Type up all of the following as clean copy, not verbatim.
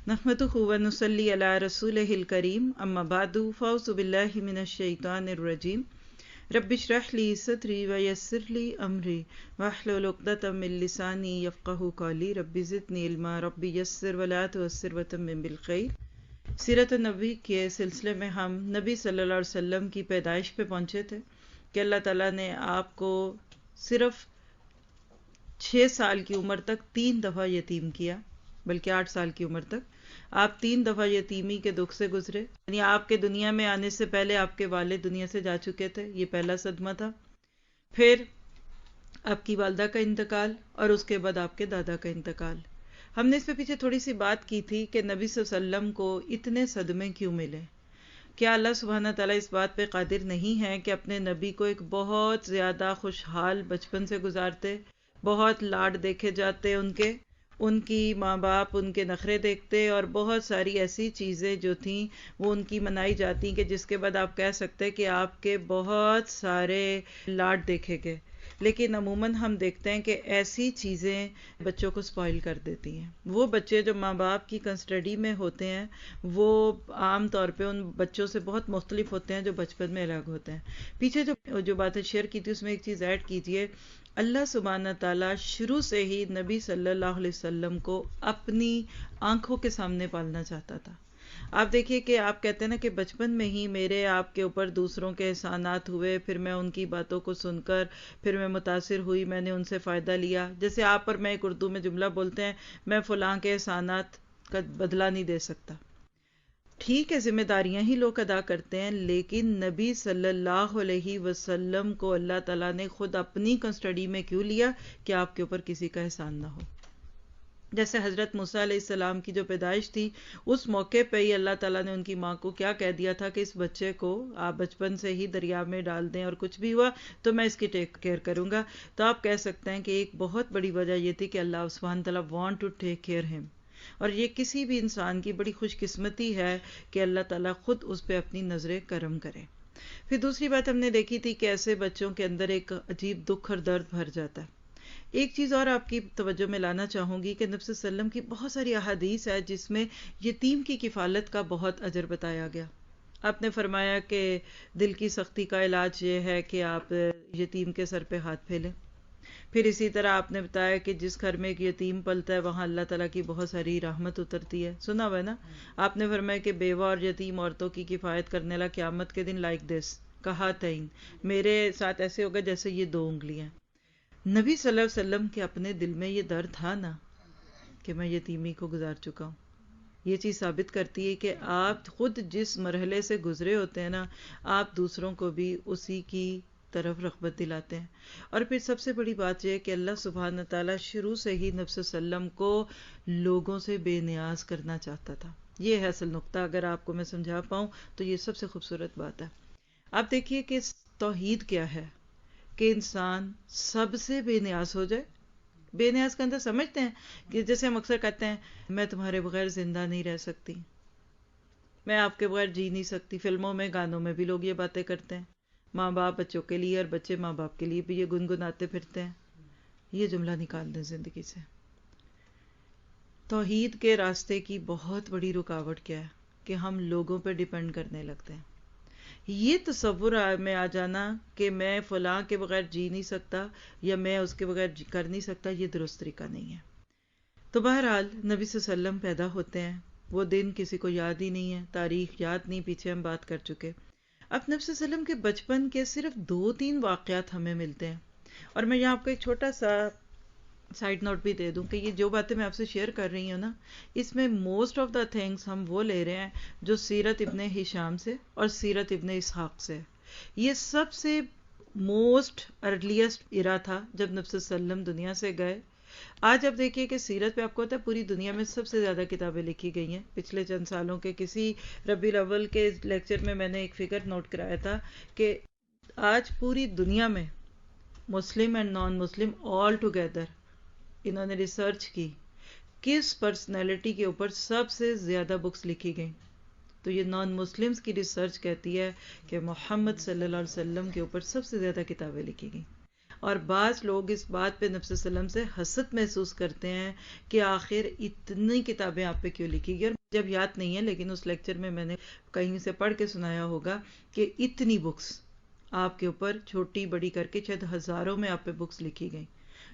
نحمدہ و نصلی علی رسولہ الکریم اما بعد فاعوذ باللہ من الشیطان الرجیم رب اشرح لی صدری ویسر لی امری واحلل عقدۃ من لسانی یفقہوا قولی رب زدنی علما رب یسر ولا تعسر وتمم بالخیر۔ سیرت النبی کے سلسلے میں ہم نبی صلی اللہ علیہ وسلم کی پیدائش پہ پہنچے تھے کہ اللہ تعالیٰ نے آپ کو صرف 6 سال کی عمر تک 3 دفعہ یتیم کیا، بلکہ 8 سال کی عمر تک آپ 3 دفعہ یتیمی کے دکھ سے گزرے، یعنی آپ کے دنیا میں آنے سے پہلے آپ کے والد دنیا سے جا چکے تھے، یہ پہلا صدمہ تھا۔ پھر آپ کی والدہ کا انتقال اور اس کے بعد آپ کے دادا کا انتقال۔ ہم نے اس پہ پیچھے تھوڑی سی بات کی تھی کہ نبی صلی اللہ علیہ وسلم کو اتنے صدمے کیوں ملے؟ کیا اللہ سبحانہ تعالیٰ اس بات پہ قادر نہیں ہے کہ اپنے نبی کو ایک بہت زیادہ خوشحال بچپن سے گزارتے، بہت لاڈ دیکھے جاتے ان کی ماں باپ ان کے نخرے دیکھتے، اور بہت ساری ایسی چیزیں جو تھیں وہ ان کی منائی جاتی کہ جس کے بعد آپ کہہ سکتے کہ آپ کے بہت سارے لاڈ دیکھے گئے۔ لیکن عموماً ہم دیکھتے ہیں کہ ایسی چیزیں بچوں کو سپائل کر دیتی ہیں۔ وہ بچے جو ماں باپ کی کسٹڈی میں ہوتے ہیں وہ عام طور پہ ان بچوں سے بہت مختلف ہوتے ہیں جو بچپن میں الگ ہوتے ہیں۔ پیچھے جو باتیں شیئر کی تھی اس میں ایک چیز ایڈ کیجئے، اللہ سبحانہ تعالیٰ شروع سے ہی نبی صلی اللہ علیہ وسلم کو اپنی آنکھوں کے سامنے پالنا چاہتا تھا۔ آپ دیکھیے کہ آپ کہتے ہیں نا کہ بچپن میں ہی میرے آپ کے اوپر دوسروں کے احسانات ہوئے، پھر میں ان کی باتوں کو سن کر پھر میں متاثر ہوئی، میں نے ان سے فائدہ لیا۔ جیسے آپ پر میں ایک اردو میں جملہ بولتے ہیں، میں فلاں کے احسانات کا بدلہ نہیں دے سکتا۔ ٹھیک ہے، ذمہ داریاں ہی لوگ ادا کرتے ہیں، لیکن نبی صلی اللہ علیہ وسلم کو اللہ تعالیٰ نے خود اپنی کسٹڈی میں کیوں لیا کہ آپ کے اوپر کسی کا احسان نہ ہو۔ جیسے حضرت موسیٰ علیہ السلام کی جو پیدائش تھی اس موقع پہ ہی اللہ تعالیٰ نے ان کی ماں کو کیا کہہ دیا تھا کہ اس بچے کو آپ بچپن سے ہی دریا میں ڈال دیں اور کچھ بھی ہوا تو میں اس کی ٹیک کیئر کروں گا۔ تو آپ کہہ سکتے ہیں کہ ایک بہت بڑی وجہ یہ تھی کہ اللہ سبحانہ تعالیٰ وانٹ ٹو ٹیک کیئر ہم، اور یہ کسی بھی انسان کی بڑی خوش قسمتی ہے کہ اللہ تعالیٰ خود اس پہ اپنی نظر کرم کرے۔ پھر دوسری بات ہم نے دیکھی تھی کہ ایسے بچوں کے اندر ایک عجیب دکھ اور درد بھر جاتا ہے۔ ایک چیز اور آپ کی توجہ میں لانا چاہوں گی کہ نبی صلی اللہ علیہ وسلم کی بہت ساری احادیث ہے جس میں یتیم کی کفالت کا بہت اجر بتایا گیا۔ آپ نے فرمایا کہ دل کی سختی کا علاج یہ ہے کہ آپ یتیم کے سر پہ ہاتھ پھیلیں۔ پھر اسی طرح آپ نے بتایا کہ جس گھر میں ایک یتیم پلتا ہے وہاں اللہ تعالیٰ کی بہت ساری رحمت اترتی ہے، سنا ہوا ہے نا؟ آپ نے فرمایا کہ بیوہ اور یتیم عورتوں کی کفایت کرنے والا قیامت کے دن لائک دس کہا تئین، میرے ساتھ ایسے ہوگا جیسے یہ 2 انگلیاں۔ نبی صلی اللہ علیہ وسلم کے اپنے دل میں یہ درد تھا نا کہ میں یتیمی کو گزار چکا ہوں۔ یہ چیز ثابت کرتی ہے کہ آپ خود جس مرحلے سے گزرے ہوتے ہیں نا آپ دوسروں کو بھی اسی کی طرف رغبت دلاتے ہیں۔ اور پھر سب سے بڑی بات یہ ہے کہ اللہ سبحانہ تعالیٰ شروع سے ہی نبی صلی اللہ علیہ وسلم کو لوگوں سے بے نیاز کرنا چاہتا تھا۔ یہ ہے اصل نقطہ، اگر آپ کو میں سمجھا پاؤں تو یہ سب سے خوبصورت بات ہے۔ آپ دیکھیے کہ توحید کیا ہے کہ انسان سب سے بے نیاز ہو جائے۔ بے نیاز کا اندر سمجھتے ہیں کہ جیسے ہم اکثر کہتے ہیں میں تمہارے بغیر زندہ نہیں رہ سکتی، میں آپ کے بغیر جی نہیں سکتی۔ فلموں میں گانوں میں بھی لوگ یہ باتیں کرتے ہیں، ماں باپ بچوں کے لیے اور بچے ماں باپ کے لیے بھی یہ گنگناتے پھرتے ہیں۔ یہ جملہ نکال دیں زندگی سے۔ توحید کے راستے کی بہت بڑی رکاوٹ کیا ہے کہ ہم لوگوں پہ ڈیپینڈ کرنے لگتے ہیں۔ یہ تصور میں آ جانا کہ میں فلاں کے بغیر جی نہیں سکتا یا میں اس کے بغیر کر نہیں سکتا، یہ درست طریقہ نہیں ہے۔ تو بہرحال نبی صلی اللہ علیہ وسلم پیدا ہوتے ہیں، وہ دن کسی کو یاد ہی نہیں ہے، تاریخ یاد نہیں، پیچھے ہم بات کر چکے۔ اب نبی صلی اللہ علیہ وسلم کے بچپن کے صرف 2-3 واقعات ہمیں ملتے ہیں، اور میں یہاں آپ کو ایک چھوٹا سا سائڈ نوٹ بھی دے دوں کہ یہ جو باتیں میں آپ سے شیئر کر رہی ہوں نا اس میں موسٹ آف دا تھنگس ہم وہ لے رہے ہیں جو سیرت ابن ہشام سے اور سیرت ابن اسحاق سے۔ یہ سب سے موسٹ ارلیسٹ ایرا تھا جب نبی صلی اللہ علیہ وسلم دنیا سے گئے۔ آج اب دیکھیے کہ سیرت پہ آپ کو پتا ہے پوری دنیا میں سب سے زیادہ کتابیں لکھی گئی ہیں پچھلے چند سالوں کے۔ کسی ربیع الاول کے لیکچر میں نے ایک فگر نوٹ کرایا تھا کہ آج پوری دنیا میں Muslim and non Muslim all together انہوں نے ریسرچ کی کس پرسنالٹی کے اوپر سب سے زیادہ بکس لکھی گئیں، تو یہ نان مسلمز کی ریسرچ کہتی ہے کہ محمد صلی اللہ علیہ وسلم کے اوپر سب سے زیادہ کتابیں لکھی گئیں۔ اور بعض لوگ اس بات پہ نبی صلی اللہ علیہ وسلم سے حسد محسوس کرتے ہیں کہ آخر اتنی کتابیں آپ پہ کیوں لکھی گئی. اور جب یاد نہیں ہے لیکن اس لیکچر میں نے کہیں سے پڑھ کے سنایا ہوگا کہ اتنی بکس آپ کے اوپر چھوٹی بڑی کر کے شاید ہزاروں میں آپ پہ بکس لکھی گئیں.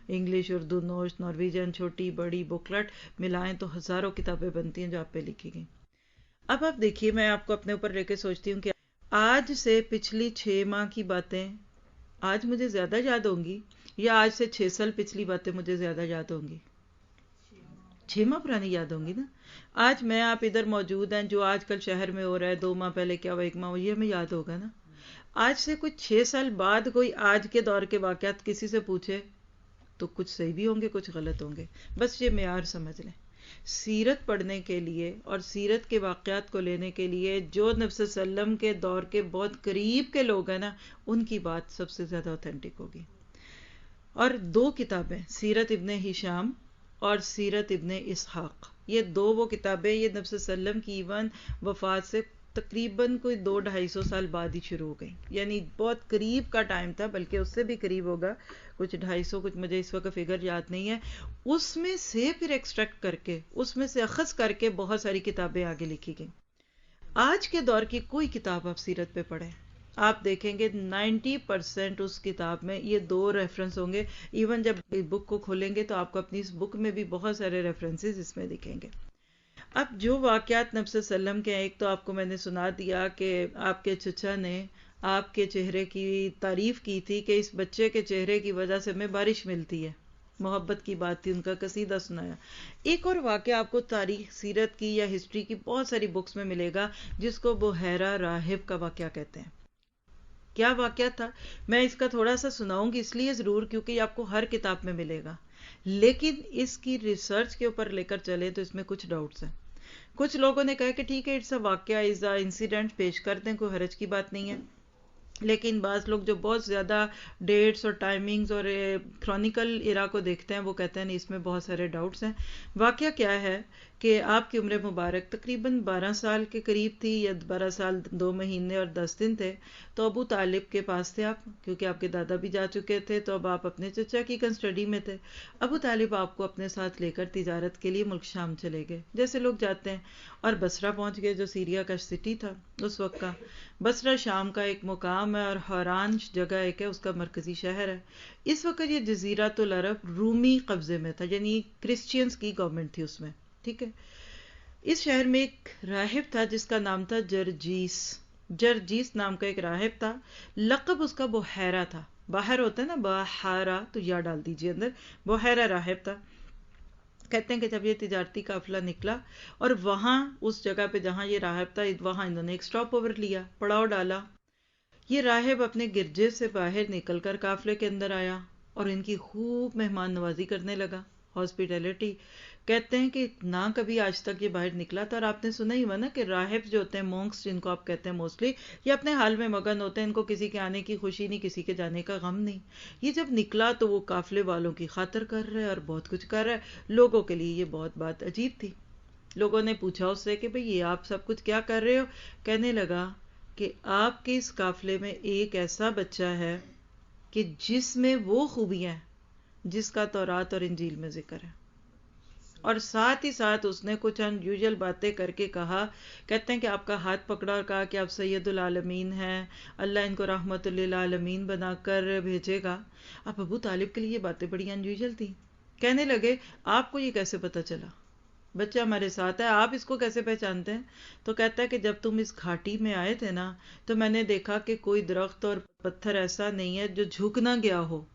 انگلش، اردو، نارویجن، چھوٹی بڑی بکلٹ ملائیں تو ہزاروں کتابیں بنتی ہیں جو آپ پہ لکھی گئیں. اب آپ دیکھیے، میں آپ کو اپنے اوپر لے کے سوچتی ہوں کہ آج سے پچھلی 6 ماہ کی باتیں آج مجھے زیادہ یاد ہوں گی یا آج سے 6 سال پچھلی باتیں مجھے زیادہ یاد ہوں گی؟ 6 ماہ پرانی یاد ہوں گی نا. آج میں آپ ادھر موجود ہیں، جو آج کل شہر میں ہو رہا ہے 2 ماہ پہلے کیا ہوا، 1 ماہ ہوا، یہ ہمیں یاد ہوگا نا. آج سے کچھ 6 سال بعد کوئی آج کے دور کے واقعات کسی سے پوچھے تو کچھ صحیح بھی ہوں گے، کچھ غلط ہوں گے. بس یہ معیار سمجھ لیں. سیرت پڑھنے کے لیے اور سیرت کے واقعات کو لینے کے لیے جو نبی صلی اللہ علیہ وسلم کے دور کے بہت قریب کے لوگ ہیں نا، ان کی بات سب سے زیادہ اوتھینٹک ہوگی. اور 2 کتابیں، سیرت ابن ہشام اور سیرت ابن اسحاق، یہ 2 وہ کتابیں یہ نبی صلی اللہ علیہ وسلم کی ایون وفات سے تقریباً کوئی 200-250 سال بعد ہی شروع ہو گئی. یعنی بہت قریب کا ٹائم تھا، بلکہ اس سے بھی قریب ہوگا، کچھ 250، کچھ مجھے اس وقت فگر یاد نہیں ہے. اس میں سے پھر ایکسٹریکٹ کر کے، اس میں سے اخذ کر کے بہت ساری کتابیں آگے لکھی گئیں. آج کے دور کی کوئی کتاب آپ سیرت پہ پڑھیں، آپ دیکھیں گے 90% اس کتاب میں یہ 2 ریفرنس ہوں گے. ایون جب بک کو کھولیں گے تو آپ کو اپنی اس بک میں بھی بہت سارے ریفرنسز اس میں دکھیں گے. اب جو واقعات نبی صلی اللہ علیہ وسلم کے ہیں، ایک تو آپ کو میں نے سنا دیا کہ آپ کے چچا نے آپ کے چہرے کی تعریف کی تھی کہ اس بچے کے چہرے کی وجہ سے ہمیں بارش ملتی ہے. محبت کی بات تھی، ان کا قصیدہ سنایا. ایک اور واقعہ آپ کو تاریخ سیرت کی یا ہسٹری کی بہت ساری بکس میں ملے گا، جس کو بحیرہ راہب کا واقعہ کہتے ہیں. کیا واقعہ تھا؟ میں اس کا تھوڑا سا سناؤں گی اس لیے ضرور کیونکہ یہ آپ کو ہر کتاب میں ملے گا، لیکن اس کی ریسرچ کے اوپر لے کر چلیں تو اس میں کچھ ڈاؤٹس ہیں. کچھ لوگوں نے کہا کہ ٹھیک ہے، اٹس اے واقعہ، از اے انسیڈنٹ، پیش کر دیں، کوئی حرج کی بات نہیں ہے. لیکن بعض لوگ جو بہت زیادہ ڈیٹس اور ٹائمنگز اور کرونیکل ایرا کو دیکھتے ہیں وہ کہتے ہیں نہیں، اس میں بہت سارے ڈاؤٹس ہیں. واقعہ کیا ہے کہ آپ کی عمر مبارک تقریباً 12 سال کے قریب تھی، یا 12 سال 2 مہینے اور 10 دن تھے. تو ابو طالب کے پاس تھے آپ، کیونکہ آپ کے دادا بھی جا چکے تھے، تو اب آپ اپنے چچا کی کنسٹڈی میں تھے. ابو طالب آپ کو اپنے ساتھ لے کر تجارت کے لیے ملک شام چلے گئے، جیسے لوگ جاتے ہیں، اور بصرہ پہنچ گئے جو سیریا کا سٹی تھا اس وقت کا. بصرہ شام کا ایک مقام ہے، اور حران جگہ ایک ہے، اس کا مرکزی شہر ہے. اس وقت یہ جزیرۃ العرب رومی قبضے میں تھا، یعنی کرسچینز کی گورنمنٹ تھی اس میں. ٹھیک ہے. اس شہر میں ایک راہب تھا جس کا نام تھا جرجیس. جرجیس نام کا ایک راہب تھا، لقب اس کا بحیرہ تھا. باہر ہوتا ہے نا بحیرہ، تو یا ڈال دیجئے اندر، بحیرہ راہب تھا. کہتے ہیں کہ جب یہ تجارتی قافلہ نکلا اور وہاں اس جگہ پہ جہاں یہ راہب تھا، وہاں انہوں نے ایک سٹاپ اوور لیا، پڑاؤ ڈالا. یہ راہب اپنے گرجے سے باہر نکل کر قافلے کے اندر آیا اور ان کی خوب مہمان نوازی کرنے لگا، ہاسپٹیلٹی. کہتے ہیں کہ نہ کبھی آج تک یہ باہر نکلا تھا. اور آپ نے سنا ہی ہوا نا کہ راہب جو ہوتے ہیں، مونکس جن کو آپ کہتے ہیں موسٹلی، یہ اپنے حال میں مگن ہوتے ہیں، ان کو کسی کے آنے کی خوشی نہیں، کسی کے جانے کا غم نہیں. یہ جب نکلا تو وہ قافلے والوں کی خاطر کر رہے اور بہت کچھ کر رہا ہے. لوگوں کے لیے یہ بہت بات عجیب تھی. لوگوں نے پوچھا اس سے کہ بھئی یہ آپ سب کچھ کیا کر رہے ہو؟ کہنے لگا کہ آپ کے اس قافلے میں ایک ایسا بچہ ہے کہ جس میں وہ خوبیاں ہیں جس کا تورات اور انجیل میں ذکر ہے. اور ساتھ ہی ساتھ اس نے کچھ انیوژل باتیں کر کے کہا. کہتے ہیں کہ آپ کا ہاتھ پکڑا اور کہا کہ آپ سید العالمین ہیں، اللہ ان کو رحمت للعالمین بنا کر بھیجے گا. اب ابو طالب کے لیے یہ باتیں بڑی انیوژل تھیں. کہنے لگے آپ کو یہ کیسے پتا چلا؟ بچہ ہمارے ساتھ ہے، آپ اس کو کیسے پہچانتے ہیں؟ تو کہتا ہے کہ جب تم اس گھاٹی میں آئے تھے نا، تو میں نے دیکھا کہ کوئی درخت اور پتھر ایسا نہیں ہے جو جھک نہ گیا ہو.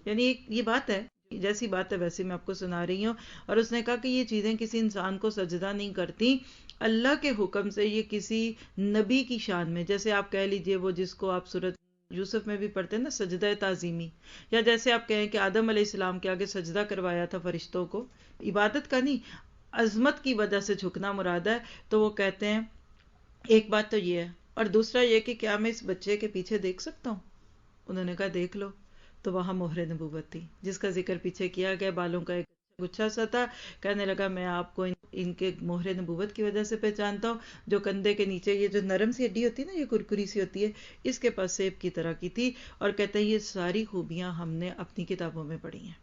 یعنی یہ بات ہے، جیسی بات ہے ویسی میں آپ کو سنا رہی ہوں. اور اس نے کہا کہ یہ چیزیں کسی انسان کو سجدہ نہیں کرتی، اللہ کے حکم سے یہ کسی نبی کی شان میں، جیسے آپ کہہ لیجئے وہ جس کو آپ سورۃ یوسف میں بھی پڑھتے ہیں نا، سجدہ تعظیمی، یا جیسے آپ کہیں کہ آدم علیہ السلام کے آگے سجدہ کروایا تھا فرشتوں کو، عبادت کا نہیں، عظمت کی وجہ سے جھکنا مراد ہے. تو وہ کہتے ہیں ایک بات تو یہ ہے، اور دوسرا یہ کہ کیا میں اس بچے کے پیچھے دیکھ سکتا ہوں؟ انہوں نے کہا دیکھ لو. تو وہاں مہر نبوت تھی جس کا ذکر پیچھے کیا گیا، بالوں کا ایک گچھا سا تھا. کہنے لگا میں آپ کو ان کے مہر نبوت کی وجہ سے پہچانتا ہوں، جو کندھے کے نیچے یہ جو نرم سی ہڈی ہوتی ہے نا، یہ کرکری سی ہوتی ہے، اس کے پاس سیب کی طرح کی تھی، اور کہتا ہے یہ ساری خوبیاں ہم نے اپنی کتابوں میں پڑھی ہیں۔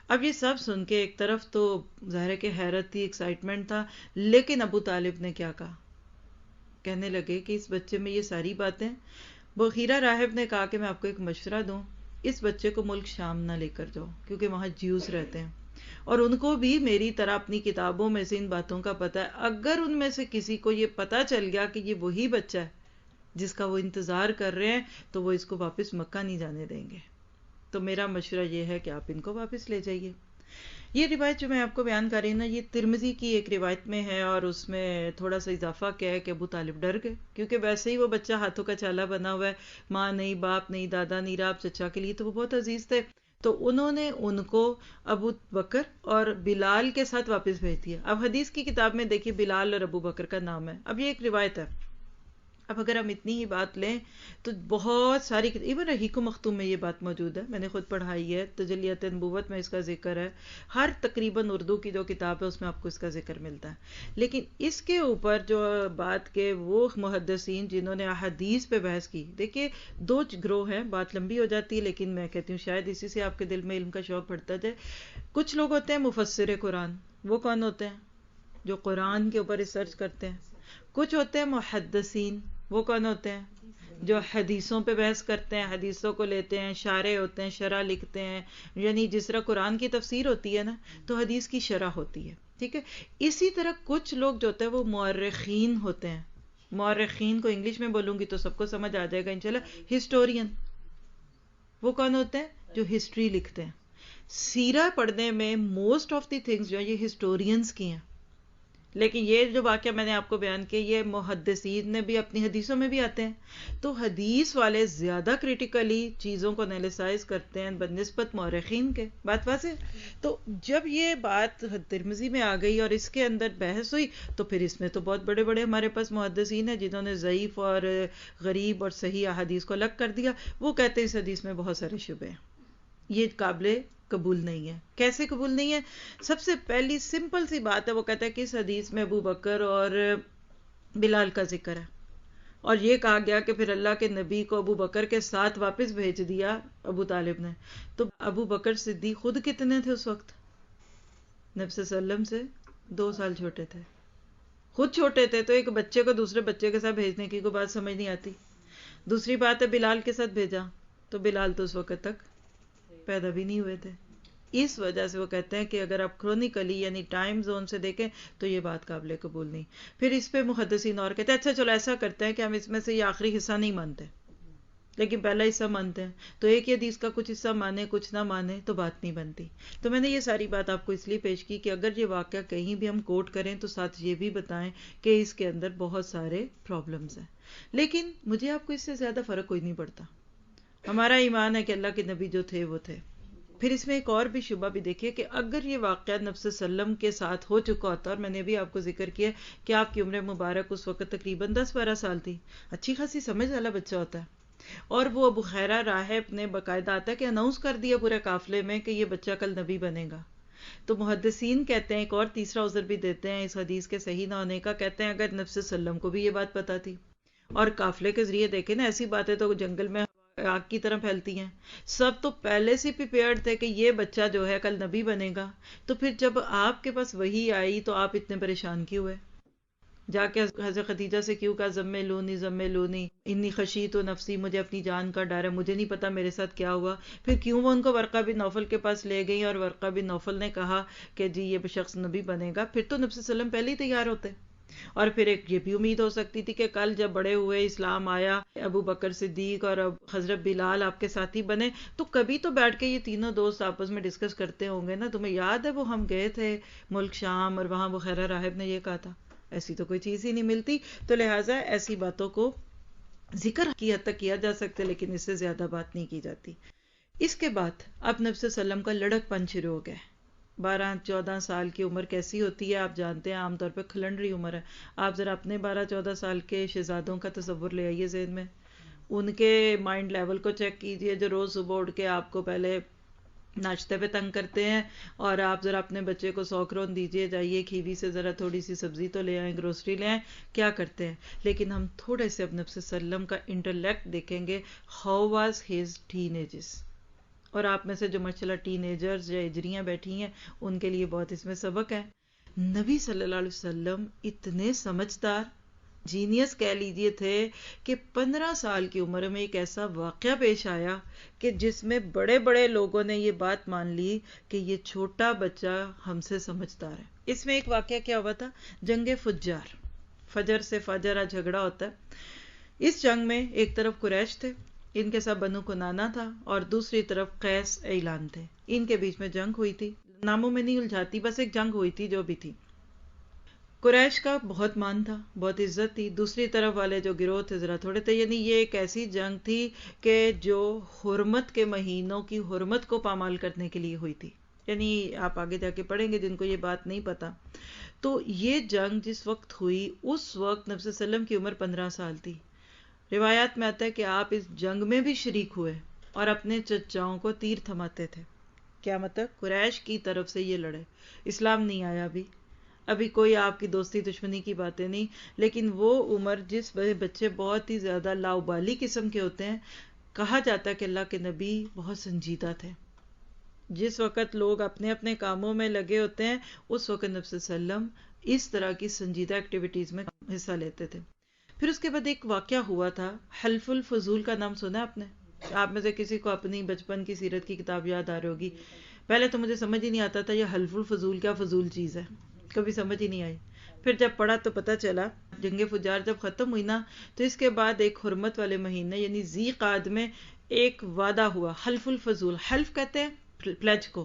اب یہ سب سن کے ایک طرف تو ظاہر ہے کہ حیرت تھی، ایکسائٹمنٹ تھا، لیکن ابو طالب نے کیا کہا؟ کہنے لگے کہ اس بچے میں یہ ساری باتیں، بحیرہ راہب نے کہا کہ میں آپ کو ایک مشورہ دوں، اس بچے کو ملک شام نہ لے کر جاؤ، کیونکہ وہاں جیوز رہتے ہیں اور ان کو بھی میری طرح اپنی کتابوں میں سے ان باتوں کا پتہ ہے، اگر ان میں سے کسی کو یہ پتہ چل گیا کہ یہ وہی بچہ ہے جس کا وہ انتظار کر رہے ہیں تو وہ اس کو واپس مکہ نہیں جانے دیں گے، تو میرا مشورہ یہ ہے کہ آپ ان کو واپس لے جائیے۔ یہ روایت جو میں آپ کو بیان کر رہی ہوں نا، یہ ترمذی کی ایک روایت میں ہے، اور اس میں تھوڑا سا اضافہ کیا ہے کہ ابو طالب ڈر گئے، کیونکہ ویسے ہی وہ بچہ ہاتھوں کا چالا بنا ہوا ہے، ماں نہیں، باپ نہیں، دادا نہیں رہا، چچا کے لیے تو وہ بہت عزیز تھے، تو انہوں نے ان کو ابو بکر اور بلال کے ساتھ واپس بھیج دیا۔ اب حدیث کی کتاب میں دیکھیے بلال اور ابو بکر کا نام ہے، اب یہ ایک روایت ہے۔ اب اگر ہم اتنی ہی بات لیں تو بہت ساری، ایون رحیق و مختوم میں یہ بات موجود ہے، میں نے خود پڑھائی ہے، تجلیات نبوت میں اس کا ذکر ہے، ہر تقریباً اردو کی جو کتاب ہے اس میں آپ کو اس کا ذکر ملتا ہے۔ لیکن اس کے اوپر جو بات کے وہ محدثین جنہوں نے احادیث پہ بحث کی، دیکھیے دو گروہ ہیں، بات لمبی ہو جاتی ہے لیکن میں کہتی ہوں شاید اسی سے آپ کے دل میں علم کا شوق بڑھتا جائے۔ کچھ لوگ ہوتے ہیں مفسر قرآن، وہ کون ہوتے ہیں؟ جو قرآن کے اوپر ریسرچ کرتے ہیں۔ کچھ ہوتے ہیں محدثین، وہ کون ہوتے ہیں؟ جو حدیثوں پہ بحث کرتے ہیں، حدیثوں کو لیتے ہیں، شارح ہوتے ہیں، شرح لکھتے ہیں، یعنی جس طرح قرآن کی تفسیر ہوتی ہے نا، تو حدیث کی شرح ہوتی ہے، ٹھیک ہے؟ اسی طرح کچھ لوگ جو ہوتے ہیں وہ مورخین ہوتے ہیں۔ مورخین کو انگلش میں بولوں گی تو سب کو سمجھ آ جائے گا انشاءاللہ، ہسٹورین۔ وہ کون ہوتے ہیں؟ جو ہسٹری لکھتے ہیں۔ سیرہ پڑھنے میں موسٹ آف دی تھنگز جو یہ ہسٹورینز کی ہیں، لیکن یہ جو واقعہ میں نے آپ کو بیان کیا یہ محدثین نے بھی اپنی حدیثوں میں بھی آتے ہیں، تو حدیث والے زیادہ کریٹیکلی چیزوں کو انیلیسائز کرتے ہیں بنسبت مورخین کے، بات واضح؟ تو جب یہ بات ترمذی میں آ گئی اور اس کے اندر بحث ہوئی تو پھر اس میں تو بہت بڑے بڑے ہمارے پاس محدثین ہیں جنہوں نے ضعیف اور غریب اور صحیح احادیث کو الگ کر دیا، وہ کہتے ہیں اس حدیث میں بہت سارے شبہ ہیں، یہ قابل قبول نہیں ہے۔ کیسے قبول نہیں ہے؟ سب سے پہلی سمپل سی بات ہے، وہ کہتا ہے کہ اس حدیث میں ابو بکر اور بلال کا ذکر ہے، اور یہ کہا گیا کہ پھر اللہ کے نبی کو ابو بکر کے ساتھ واپس بھیج دیا ابو طالب نے، تو ابو بکر صدیق خود کتنے تھے اس وقت؟ نبی صلی اللہ علیہ وسلم سے 2 سال چھوٹے تھے، خود چھوٹے تھے، تو ایک بچے کو دوسرے بچے کے ساتھ بھیجنے کی کوئی بات سمجھ نہیں آتی۔ دوسری بات ہے بلال کے ساتھ بھیجا، تو بلال تو اس وقت تک پیدا بھی نہیں ہوئے تھے۔ اس وجہ سے وہ کہتے ہیں کہ اگر آپ کرونیکلی یعنی ٹائم زون سے دیکھیں تو یہ بات قابل قبول نہیں۔ پھر اس پہ محدثین اور کہتے ہیں اچھا چلو ایسا کرتے ہیں کہ ہم اس میں سے یہ آخری حصہ نہیں مانتے لیکن پہلا حصہ مانتے ہیں، تو ایک ہی حدیث کا کچھ حصہ مانے کچھ نہ مانے تو بات نہیں بنتی۔ تو میں نے یہ ساری بات آپ کو اس لیے پیش کی کہ اگر یہ واقعہ کہیں بھی ہم کوٹ کریں تو ساتھ یہ بھی بتائیں کہ اس کے اندر بہت سارے پرابلمز ہیں، لیکن مجھے آپ کو اس سے زیادہ فرق کوئی نہیں پڑتا۔ ہمارا ایمان ہے کہ اللہ کے نبی جو تھے وہ تھے۔ پھر اس میں ایک اور بھی شبہ بھی دیکھیے کہ اگر یہ واقعہ نبی صلی اللہ علیہ وسلم کے ساتھ ہو چکا ہوتا، اور میں نے بھی آپ کو ذکر کیا کہ آپ کی عمر مبارک اس وقت تقریباً 10-12 سال تھی، اچھی خاصی سمجھ والا بچہ ہوتا ہے، اور وہ ابو خیرہ راہب نے باقاعدہ آتا ہے کہ اناؤنس کر دیا پورے قافلے میں کہ یہ بچہ کل نبی بنے گا، تو محدثین کہتے ہیں ایک اور تیسرا عذر بھی دیتے ہیں اس حدیث کے صحیح نہ ہونے کا، کہتے ہیں اگر نبی صلی اللہ علیہ وسلم کو بھی یہ بات پتہ تھی، اور قافلے کے ذریعے دیکھیں نا ایسی باتیں تو جنگل میں آگ کی طرح پھیلتی ہیں، سب تو پہلے سے پریپیئرڈ تھے کہ یہ بچہ جو ہے کل نبی بنے گا، تو پھر جب آپ کے پاس وحی آئی تو آپ اتنے پریشان کیوں ہوئے؟ جا کے حضرت خدیجہ سے کیوں کہا زملونی انی خشیت و نفسی، مجھے اپنی جان کا ڈر ہے، مجھے نہیں پتا میرے ساتھ کیا ہوا؟ پھر کیوں وہ ان کو ورقہ بن نوفل کے پاس لے گئی اور ورقہ بن نوفل نے کہا کہ جی یہ شخص نبی بنے گا؟ پھر تو نبی صلی اللہ علیہ وسلم پہلے ہی تیار ہوتے، اور پھر ایک یہ بھی امید ہو سکتی تھی کہ کل جب بڑے ہوئے اسلام آیا، ابو بکر صدیق اور حضرت بلال آپ کے ساتھی بنے، تو کبھی تو بیٹھ کے یہ تینوں دوست آپس میں ڈسکس کرتے ہوں گے نا، تمہیں یاد ہے وہ ہم گئے تھے ملک شام اور وہاں بحیرہ راہب نے یہ کہا تھا؟ ایسی تو کوئی چیز ہی نہیں ملتی، تو لہٰذا ایسی باتوں کو ذکر کی حد تک کیا جا سکتا ہے لیکن اس سے زیادہ بات نہیں کی جاتی۔ اس کے بعد اب نبی صلی اللہ علیہ وسلم کا لڑک پن شروع ہو گیا، 12-14 سال کی عمر کیسی ہوتی ہے آپ جانتے ہیں، عام طور پہ کھلنڈری عمر ہے۔ آپ ذرا اپنے 12-14 سال کے شہزادوں کا تصور لے آئیے ذہن میں، ان کے مائنڈ لیول کو چیک کیجئے، جو روز صبح اٹھ کے آپ کو پہلے ناشتے پہ تنگ کرتے ہیں، اور آپ ذرا اپنے بچے کو 100 کرون دیجئے، جائیے کھیوی سے ذرا تھوڑی سی سبزی تو لے آئیں، گروسری لے آئیں، کیا کرتے ہیں. لیکن ہم تھوڑے سے اب نبی صلی اللہ علیہ وسلم کا انٹلیکٹ دیکھیں گے، how was his teen ages. اور آپ میں سے جو ماشاءاللہ ٹین ایجرز یا اجریاں بیٹھی ہیں، ان کے لیے بہت اس میں سبق ہے. نبی صلی اللہ علیہ وسلم اتنے سمجھدار جینیس کہہ لیجئے تھے کہ 15 سال کی عمر میں ایک ایسا واقعہ پیش آیا کہ جس میں بڑے بڑے لوگوں نے یہ بات مان لی کہ یہ چھوٹا بچہ ہم سے سمجھدار ہے. اس میں ایک واقعہ کیا ہوا تھا، جنگ فجار، فجر سے فاجرہ جھگڑا ہوتا ہے. اس جنگ میں ایک طرف قریش تھے، ان کے ساتھ بنو کنانا تھا، اور دوسری طرف قیس اعلان تھے. ان کے بیچ میں جنگ ہوئی تھی، ناموں میں نہیں الجھاتی، بس ایک جنگ ہوئی تھی جو بھی تھی. قریش کا بہت مان تھا، بہت عزت تھی، دوسری طرف والے جو گروہ تھے ذرا تھوڑے تھے. یعنی یہ ایک ایسی جنگ تھی کہ جو حرمت کے مہینوں کی حرمت کو پامال کرنے کے لیے ہوئی تھی. یعنی آپ آگے جا کے پڑھیں گے جن کو یہ بات نہیں پتا. تو یہ جنگ جس وقت ہوئی، اس وقت نبی صلی اللہ علیہ وسلم کی عمر 15 سال تھی. روایات میں آتا ہے کہ آپ اس جنگ میں بھی شریک ہوئے اور اپنے چچاؤں کو تیر تھماتے تھے. کیا مطلب؟ قریش کی طرف سے یہ لڑے. اسلام نہیں آیا ابھی کوئی آپ کی دوستی دشمنی کی باتیں نہیں. لیکن وہ عمر جس بچے بہت ہی زیادہ لاؤبالی قسم کے ہوتے ہیں، کہا جاتا ہے کہ اللہ کے نبی بہت سنجیدہ تھے. جس وقت لوگ اپنے اپنے کاموں میں لگے ہوتے ہیں، اس وقت نبی صلی اللہ علیہ وسلم اس طرح کی سنجیدہ ایکٹیویٹیز میں حصہ لیتے تھے. پھر اس کے بعد ایک واقعہ ہوا تھا، حلف الفضول کا نام سنا آپ نے؟ آپ میں سے کسی کو اپنی بچپن کی سیرت کی کتاب یاد آ رہی ہوگی. پہلے تو مجھے سمجھ ہی نہیں آتا تھا یہ حلف الفضول کیا فضول چیز ہے، کبھی سمجھ ہی نہیں آئی. پھر جب پڑھا تو پتہ چلا جنگ فجار جب ختم ہوئی نا، تو اس کے بعد ایک حرمت والے مہینے یعنی ذی قعد میں ایک وعدہ ہوا، حلف الفضول. حلف کہتے ہیں پلیج کو،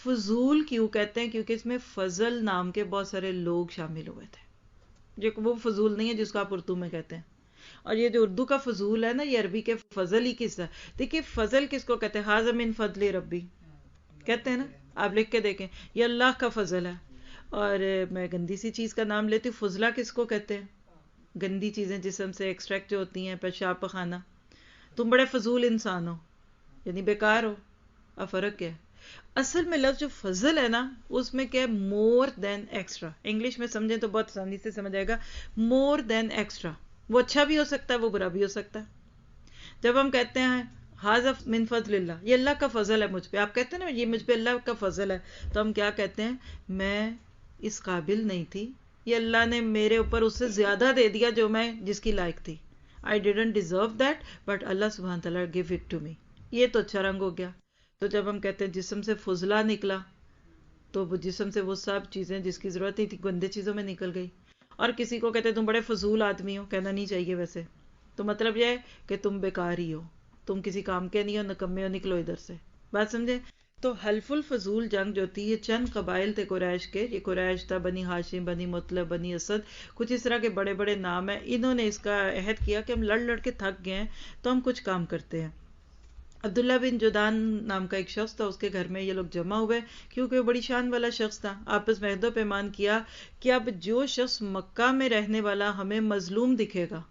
فضول کیوں کہتے ہیں؟ کیونکہ اس میں فضل نام کے بہت سارے لوگ شامل ہوئے تھے. جو وہ فضول نہیں ہے جس کو آپ اردو میں کہتے ہیں. اور یہ جو اردو کا فضول ہے نا، یہ عربی کے فضل ہی کس ہے. دیکھیے فضل کس کو کہتے ہیں؟ ھذا من فضل ربی کہتے ہیں نا، آپ لکھ کے دیکھیں، یہ اللہ کا فضل ہے. اور میں گندی سی چیز کا نام لیتی ہوں، فضلہ کس کو کہتے ہیں؟ گندی چیزیں جسم سے ایکسٹریکٹ جو ہوتی ہیں، پیشاب پخانہ. تم بڑے فضول انسان ہو، یعنی بیکار ہو. اب فرق کیا ہے؟ اصل میں لفظ جو فضل ہے نا، اس میں کیا ہے؟ مور دین ایکسٹرا. انگلش میں سمجھیں تو بہت آسانی سے سمجھ آئے گا. مور دین ایکسٹرا، وہ اچھا بھی ہو سکتا ہے، وہ برا بھی ہو سکتا ہے. جب ہم کہتے ہیں ھذا من فضل اللہ، یہ اللہ کا فضل ہے مجھ پہ، آپ کہتے ہیں نا یہ مجھ پہ اللہ کا فضل ہے، تو ہم کیا کہتے ہیں؟ میں اس قابل نہیں تھی، یہ اللہ نے میرے اوپر اس سے زیادہ دے دیا جو میں جس کی لائق تھی. I didn't deserve that but Allah subhanahu wa ta'ala gave it to me. یہ تو اچھا رنگ ہو گیا. تو جب ہم کہتے ہیں جسم سے فضلہ نکلا، تو وہ جسم سے وہ سب چیزیں جس کی ضرورت نہیں تھی گندے چیزوں میں نکل گئی. اور کسی کو کہتے ہیں تم بڑے فضول آدمی ہو، کہنا نہیں چاہیے ویسے. تو مطلب یہ ہے کہ تم بیکار ہی ہو، تم کسی کام کے نہیں ہو، نکمے ہو، نکلو ادھر سے. بات سمجھے؟ تو حلف الفضول جنگ جو تھی، یہ چند قبائل تھے قریش کے. یہ قریش تھا، بنی ہاشم، بنی مطلب، بنی اسد، کچھ اس طرح کے بڑے بڑے نام ہیں. انہوں نے اس کا عہد کیا کہ ہم لڑ لڑ کے تھک گئے ہیں تو ہم کچھ کام کرتے ہیں. عبداللہ بن جدان نام کا ایک شخص تھا، اس کے گھر میں یہ لوگ جمع ہوئے کیونکہ وہ بڑی شان والا شخص تھا. آپس میں عہد و پیمان کیا کہ اب جو شخص مکہ میں رہنے والا ہمیں مظلوم دکھے گا.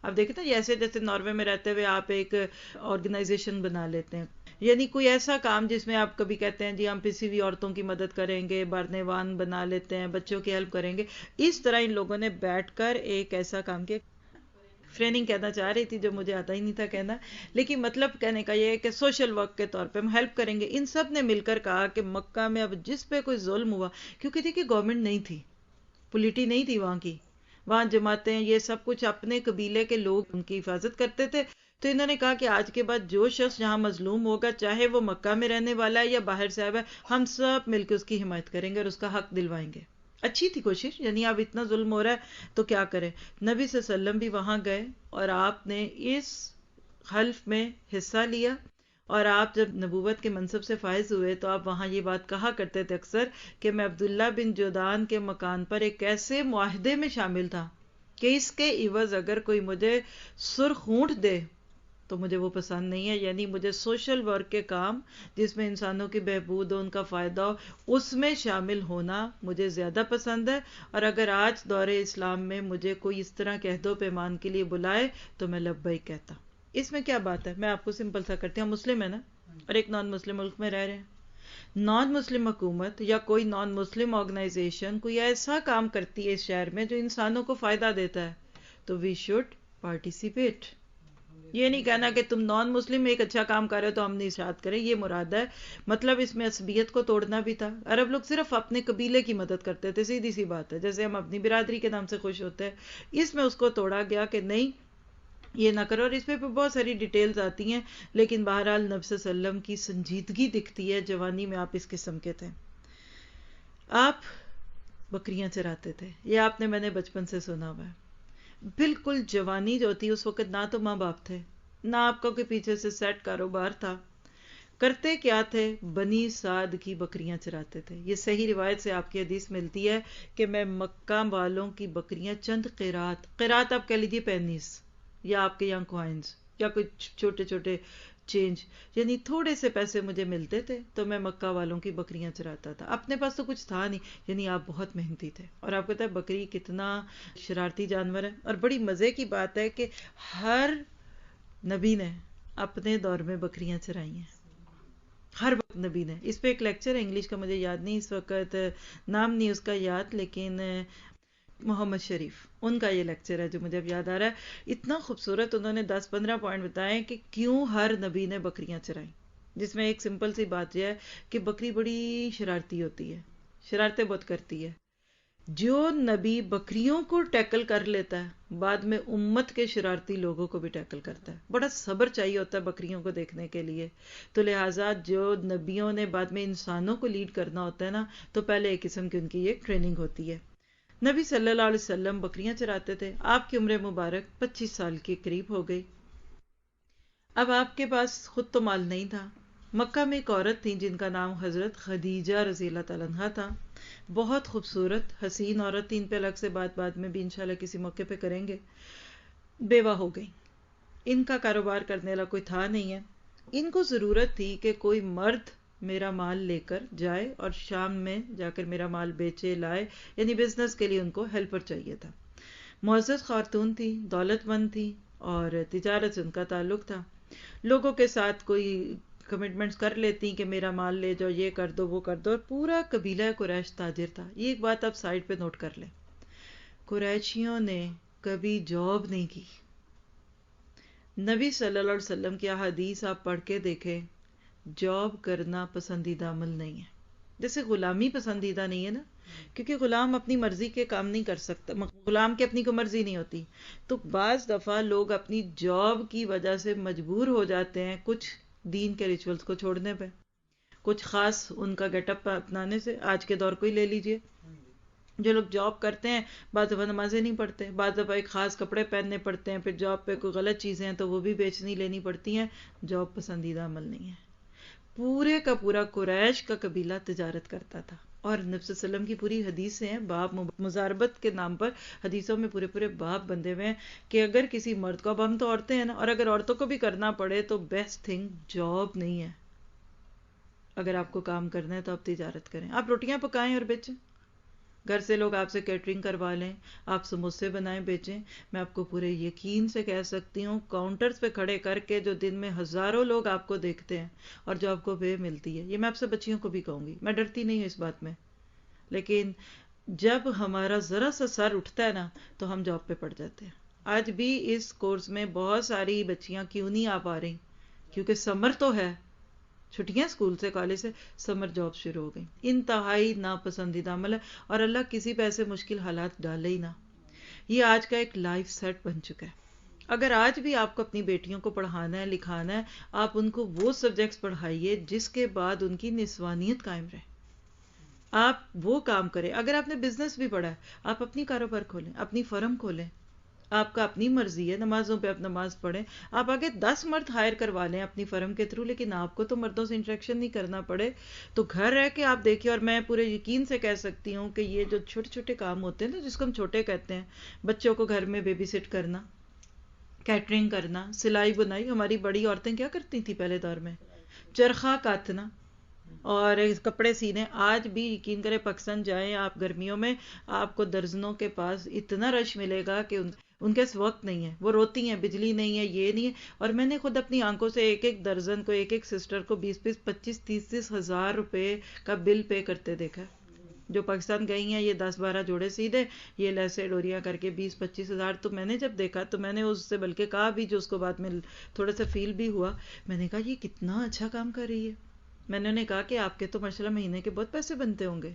اب دیکھیں نا، ایسے جیسے ناروے میں رہتے ہوئے آپ ایک آرگنائزیشن بنا لیتے ہیں، یعنی کوئی ایسا کام جس میں آپ کبھی کہتے ہیں جی ہم پسی ہوئی عورتوں کی مدد کریں گے، بارنیوان بنا لیتے ہیں، بچوں کی ہیلپ کریں گے. اس طرح ان لوگوں نے بیٹھ کر ایک ایسا کام کیا. ٹریننگ کہنا چاہ رہی تھی جو مجھے آتا ہی نہیں تھا کہنا، لیکن مطلب کہنے کا یہ ہے کہ سوشل ورک کے طور پہ ہم ہیلپ کریں گے. ان سب نے مل کر کہا کہ مکہ میں اب جس پہ کوئی ظلم ہوا، کیونکہ دیکھیے گورنمنٹ نہیں تھی، پولیٹی نہیں تھی وہاں کی، وہاں جماعتیں یہ سب کچھ اپنے قبیلے کے لوگ ان کی حفاظت کرتے تھے. تو انہوں نے کہا کہ آج کے بعد جو شخص جہاں مظلوم ہوگا، چاہے وہ مکہ میں رہنے والا ہے یا باہر سے آیا ہے، ہم سب مل کے اس کی حمایت کریں گے اور اس کا حق دلوائیں گے. اچھی تھی کوشش، یعنی اب اتنا ظلم ہو رہا ہے تو کیا کریں. نبی صلی اللہ علیہ وسلم بھی وہاں گئے اور آپ نے اس حلف میں حصہ لیا. اور آپ جب نبوت کے منصب سے فائز ہوئے تو آپ وہاں یہ بات کہا کرتے تھے اکثر کہ میں عبداللہ بن جدان کے مکان پر ایک ایسے معاہدے میں شامل تھا کہ اس کے عوض اگر کوئی مجھے سرخ اونٹ دے تو مجھے وہ پسند نہیں ہے. یعنی مجھے سوشل ورک کے کام جس میں انسانوں کی بہبود ہو، ان کا فائدہ ہو، اس میں شامل ہونا مجھے زیادہ پسند ہے. اور اگر آج دور اسلام میں مجھے کوئی اس طرح کے عہد و پیمان کے لیے بلائے تو میں لبیک کہتا. اس میں کیا بات ہے؟ میں آپ کو سمپل سا کرتی ہوں، مسلم ہے نا، اور ایک نان مسلم ملک میں رہ رہے ہیں. نان مسلم حکومت یا کوئی نان مسلم آرگنائزیشن کوئی ایسا کام کرتی ہے اس شہر میں جو انسانوں کو فائدہ دیتا ہے تو وی شوڈ پارٹیسپیٹ. یہ نہیں کہنا کہ تم نان مسلم ایک اچھا کام کر رہے ہو تو ہم نہیں اشاعت کریں، یہ مراد ہے. مطلب اس میں عصبیت کو توڑنا بھی تھا. عرب لوگ صرف اپنے قبیلے کی مدد کرتے تھے، سیدھی سی بات ہے. جیسے ہم اپنی برادری کے نام سے خوش ہوتے ہیں، اس میں اس کو توڑا گیا کہ نہیں یہ نہ کرو. اور اس پہ بہت ساری ڈیٹیلز آتی ہیں، لیکن بہرحال نبی صلی اللہ علیہ وسلم کی سنجیدگی دکھتی ہے. جوانی میں آپ اس قسم کے تھے. آپ بکریاں چراتے تھے، یہ آپ نے میں نے بچپن سے سنا ہوا ہے. بالکل جوانی جو تھی اس وقت نہ تو ماں باپ تھے، نہ آپ کا کوئی پیچھے سے سیٹ کاروبار تھا. کرتے کیا تھے؟ بنی سعد کی بکریاں چراتے تھے. یہ صحیح روایت سے آپ کی حدیث ملتی ہے کہ میں مکہ والوں کی بکریاں چند قیرات آپ کہہ لیجیے پینیز، یا آپ کے یہاں کوائنز، یا کوئی چھوٹے چھوٹے چینج، یعنی تھوڑے سے پیسے مجھے ملتے تھے تو میں مکہ والوں کی بکریاں چراتا تھا. اپنے پاس تو کچھ تھا نہیں، یعنی آپ بہت محنتی تھے. اور آپ کو پتہ ہے بکری کتنا شرارتی جانور ہے. اور بڑی مزے کی بات ہے کہ ہر نبی نے اپنے دور میں بکریاں چرائی ہیں. ہر وقت نبی نے. اس پہ ایک لیکچر ہے انگلش کا، مجھے یاد نہیں اس وقت، نام نہیں اس کا یاد، لیکن محمد شریف ان کا یہ لیکچر ہے جو مجھے اب یاد آ رہا ہے. اتنا خوبصورت انہوں نے 10-15 پوائنٹ بتائے کہ کیوں ہر نبی نے بکریاں چرائیں، جس میں ایک سمپل سی بات یہ ہے کہ بکری بڑی شرارتی ہوتی ہے، شرارتیں بہت کرتی ہے. جو نبی بکریوں کو ٹیکل کر لیتا ہے بعد میں امت کے شرارتی لوگوں کو بھی ٹیکل کرتا ہے. بڑا صبر چاہیے ہوتا ہے بکریوں کو دیکھنے کے لیے. تو لہٰذا جو نبیوں نے بعد میں انسانوں کو لیڈ کرنا ہوتا ہے نا، تو پہلے ایک قسم کی ان کی یہ ٹریننگ ہوتی ہے. نبی صلی اللہ علیہ وسلم بکریاں چراتے تھے. آپ کی عمر مبارک 25 سال کے قریب ہو گئی. اب آپ کے پاس خود تو مال نہیں تھا. مکہ میں ایک عورت تھی جن کا نام حضرت خدیجہ رضی اللہ تعالیٰ عنہا تھا. بہت خوبصورت حسین عورت تھی. ان پہ الگ سے بعد میں بھی انشاءاللہ کسی موقع پہ کریں گے. بیوہ ہو گئی. ان کا کاروبار کرنے والا کوئی تھا نہیں ہے. ان کو ضرورت تھی کہ کوئی مرد میرا مال لے کر جائے اور شام میں جا کر میرا مال بیچے لائے، یعنی بزنس کے لیے ان کو ہیلپر چاہیے تھا. معزز خاتون تھی، دولت مند تھی، اور تجارت سے ان کا تعلق تھا. لوگوں کے ساتھ کوئی کمٹمنٹس کر لیتی کہ میرا مال لے جاؤ، یہ کر دو وہ کر دو. اور پورا قبیلہ قریش تاجر تھا. یہ ایک بات آپ سائڈ پہ نوٹ کر لیں، قریشیوں نے کبھی جاب نہیں کی. نبی صلی اللہ علیہ وسلم کی احادیث آپ پڑھ کے دیکھیں، جاب کرنا پسندیدہ عمل نہیں ہے. جیسے غلامی پسندیدہ نہیں ہے نا، کیونکہ غلام اپنی مرضی کے کام نہیں کر سکتا، غلام کی اپنی کوئی مرضی نہیں ہوتی. تو بعض دفعہ لوگ اپنی جاب کی وجہ سے مجبور ہو جاتے ہیں کچھ دین کے ریچولز کو چھوڑنے پہ، کچھ خاص ان کا گیٹ اپ اپنانے سے. آج کے دور کو ہی لے لیجئے، جو لوگ جاب کرتے ہیں بعض دفعہ نمازیں نہیں پڑھتے، بعض دفعہ ایک خاص کپڑے پہننے پڑتے ہیں، پھر جاب پہ کوئی غلط چیزیں ہیں تو وہ بھی بیچنی لینی پڑتی ہیں. جاب پسندیدہ عمل نہیں ہے. پورے کا پورا قریش کا قبیلہ تجارت کرتا تھا. اور نبی صلی اللہ علیہ وسلم کی پوری حدیثیں ہیں، باب مزاربت کے نام پر حدیثوں میں پورے باب بندے ہوئے ہیں کہ اگر کسی مرد کو، اب ہم تو عورتیں ہیں نا، اور اگر عورتوں کو بھی کرنا پڑے تو بیسٹ تھنگ جاب نہیں ہے. اگر آپ کو کام کرنا ہے تو آپ تجارت کریں، آپ روٹیاں پکائیں اور بیچیں. گھر سے لوگ آپ سے کیٹرنگ کروا لیں، آپ سموسے بنائیں بیچیں. میں آپ کو پورے یقین سے کہہ سکتی ہوں کاؤنٹرز پہ کھڑے کر کے جو دن میں ہزاروں لوگ آپ کو دیکھتے ہیں اور جو آپ کو پے ملتی ہے، یہ میں آپ سے بچیوں کو بھی کہوں گی، میں ڈرتی نہیں ہوں اس بات میں، لیکن جب ہمارا ذرا سا سر اٹھتا ہے نا تو ہم جاب پہ پڑ جاتے ہیں. آج بھی اس کورس میں بہت ساری بچیاں کیوں نہیں آ پا رہی؟ کیونکہ سمر تو ہے، چھٹیاں اسکول سے کالج سے، سمر جاب شروع ہو گئی. انتہائی ناپسندیدہ عمل ہے، اور اللہ کسی پہ ایسے مشکل حالات ڈالے ہی نہ. یہ آج کا ایک لائف سیٹ بن چکا ہے. اگر آج بھی آپ کو اپنی بیٹیوں کو پڑھانا ہے لکھانا ہے، آپ ان کو وہ سبجیکٹس پڑھائیے جس کے بعد ان کی نسوانیت قائم رہے. آپ وہ کام کریں. اگر آپ نے بزنس بھی پڑھا ہے، آپ اپنی کاروبار کھولیں، اپنی فرم کھولیں. آپ کا اپنی مرضی ہے، نمازوں پہ آپ نماز پڑھیں. آپ آگے 10 مرد ہائر کروا لیں اپنی فرم کے تھرو، لیکن آپ کو تو مردوں سے انٹریکشن نہیں کرنا پڑے. تو گھر رہ کے آپ دیکھیں. اور میں پورے یقین سے کہہ سکتی ہوں کہ یہ جو چھوٹے چھوٹے کام ہوتے ہیں نا، جس کو ہم چھوٹے کہتے ہیں، بچوں کو گھر میں بیبی سٹ کرنا، کیٹرنگ کرنا، سلائی بنائی. ہماری بڑی عورتیں کیا کرتی تھیں پہلے دور میں؟ چرخہ کاتنا اور کپڑے سینے. آج بھی یقین کریں پاکستان جائیں آپ گرمیوں میں، آپ کو درزنوں کے پاس اتنا رش ملے گا کہ ان کے پاس وقت نہیں ہے، وہ روتی ہیں بجلی نہیں ہے، یہ نہیں ہے. اور میں نے خود اپنی آنکھوں سے ایک ایک درجن کو، ایک ایک سسٹر کو 20 25 30 ہزار روپے کا بل پے کرتے دیکھا. جو پاکستان گئی ہیں یہ 10 12 جوڑے سیدھے، یہ لیسے ڈوریاں کر کے 20 25 ہزار. تو میں نے جب دیکھا تو میں نے اس سے بلکہ کہا بھی، جو اس کو بعد میں تھوڑا سا فیل بھی ہوا، میں نے کہا یہ کتنا اچھا کام کر رہی ہے. میں نے انہیں کہا کہ آپ کے تو ماشاءاللہ مہینے کے بہت پیسے بنتے ہوں گے.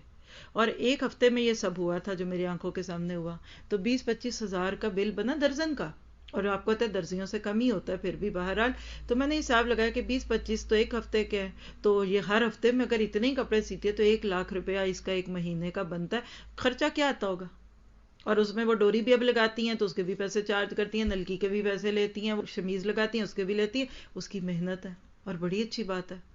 اور ایک ہفتے میں یہ سب ہوا تھا جو میری آنکھوں کے سامنے ہوا. تو 20 25 ہزار کا بل بنا درجن کا، اور آپ کو پتہ ہے درزیوں سے کم ہی ہوتا ہے پھر بھی بہرحال. تو میں نے حساب لگایا کہ 20 25 تو ایک ہفتے کے ہیں، تو یہ ہر ہفتے میں اگر اتنے ہی کپڑے سیتے ہیں تو 1 لاکھ روپیہ اس کا ایک مہینے کا بنتا ہے. خرچہ کیا آتا ہوگا؟ اور اس میں وہ ڈوری بھی اب لگاتی ہیں تو اس کے بھی پیسے چارج کرتی ہیں، نلکی کے بھی پیسے لیتی ہیں، وہ شمیز لگاتی ہیں اس کے بھی لیتی ہیں. اس کی محنت ہے اور بڑی اچھی بات ہے.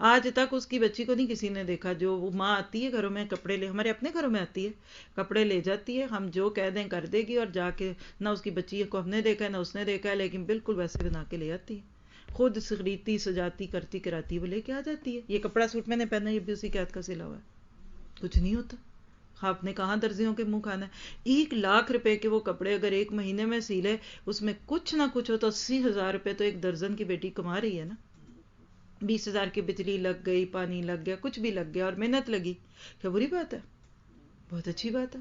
آج تک اس کی بچی کو نہیں کسی نے دیکھا. جو وہ ماں آتی ہے گھروں میں کپڑے لے، ہمارے اپنے گھروں میں آتی ہے کپڑے لے جاتی ہے، ہم جو کہہ دیں کر دے گی، اور جا کے نہ اس کی بچی کو ہم نے دیکھا ہے نہ اس نے دیکھا ہے، لیکن بالکل ویسے بنا کے لے آتی ہے، خود خریدتی سجاتی کرتی کراتی وہ لے کے آ جاتی ہے. یہ کپڑا سوٹ میں نے پہنا، یہ بھی اسی کے ہاتھ کا سلا ہوا ہے. کچھ نہیں ہوتا. آپ نے کہاں درزیوں کے منہ کھانا ہے؟ 1 لاکھ روپے کے وہ کپڑے اگر ایک مہینے میں سیلے، اس میں کچھ نہ کچھ ہو تو 80 ہزار روپے تو ایک درجن کی بیٹی کما رہی ہے نا. 20 ہزار کی بجلی لگ گئی، پانی لگ گیا، کچھ بھی لگ گیا اور محنت لگی، کیا بری بات ہے؟ بہت اچھی بات ہے.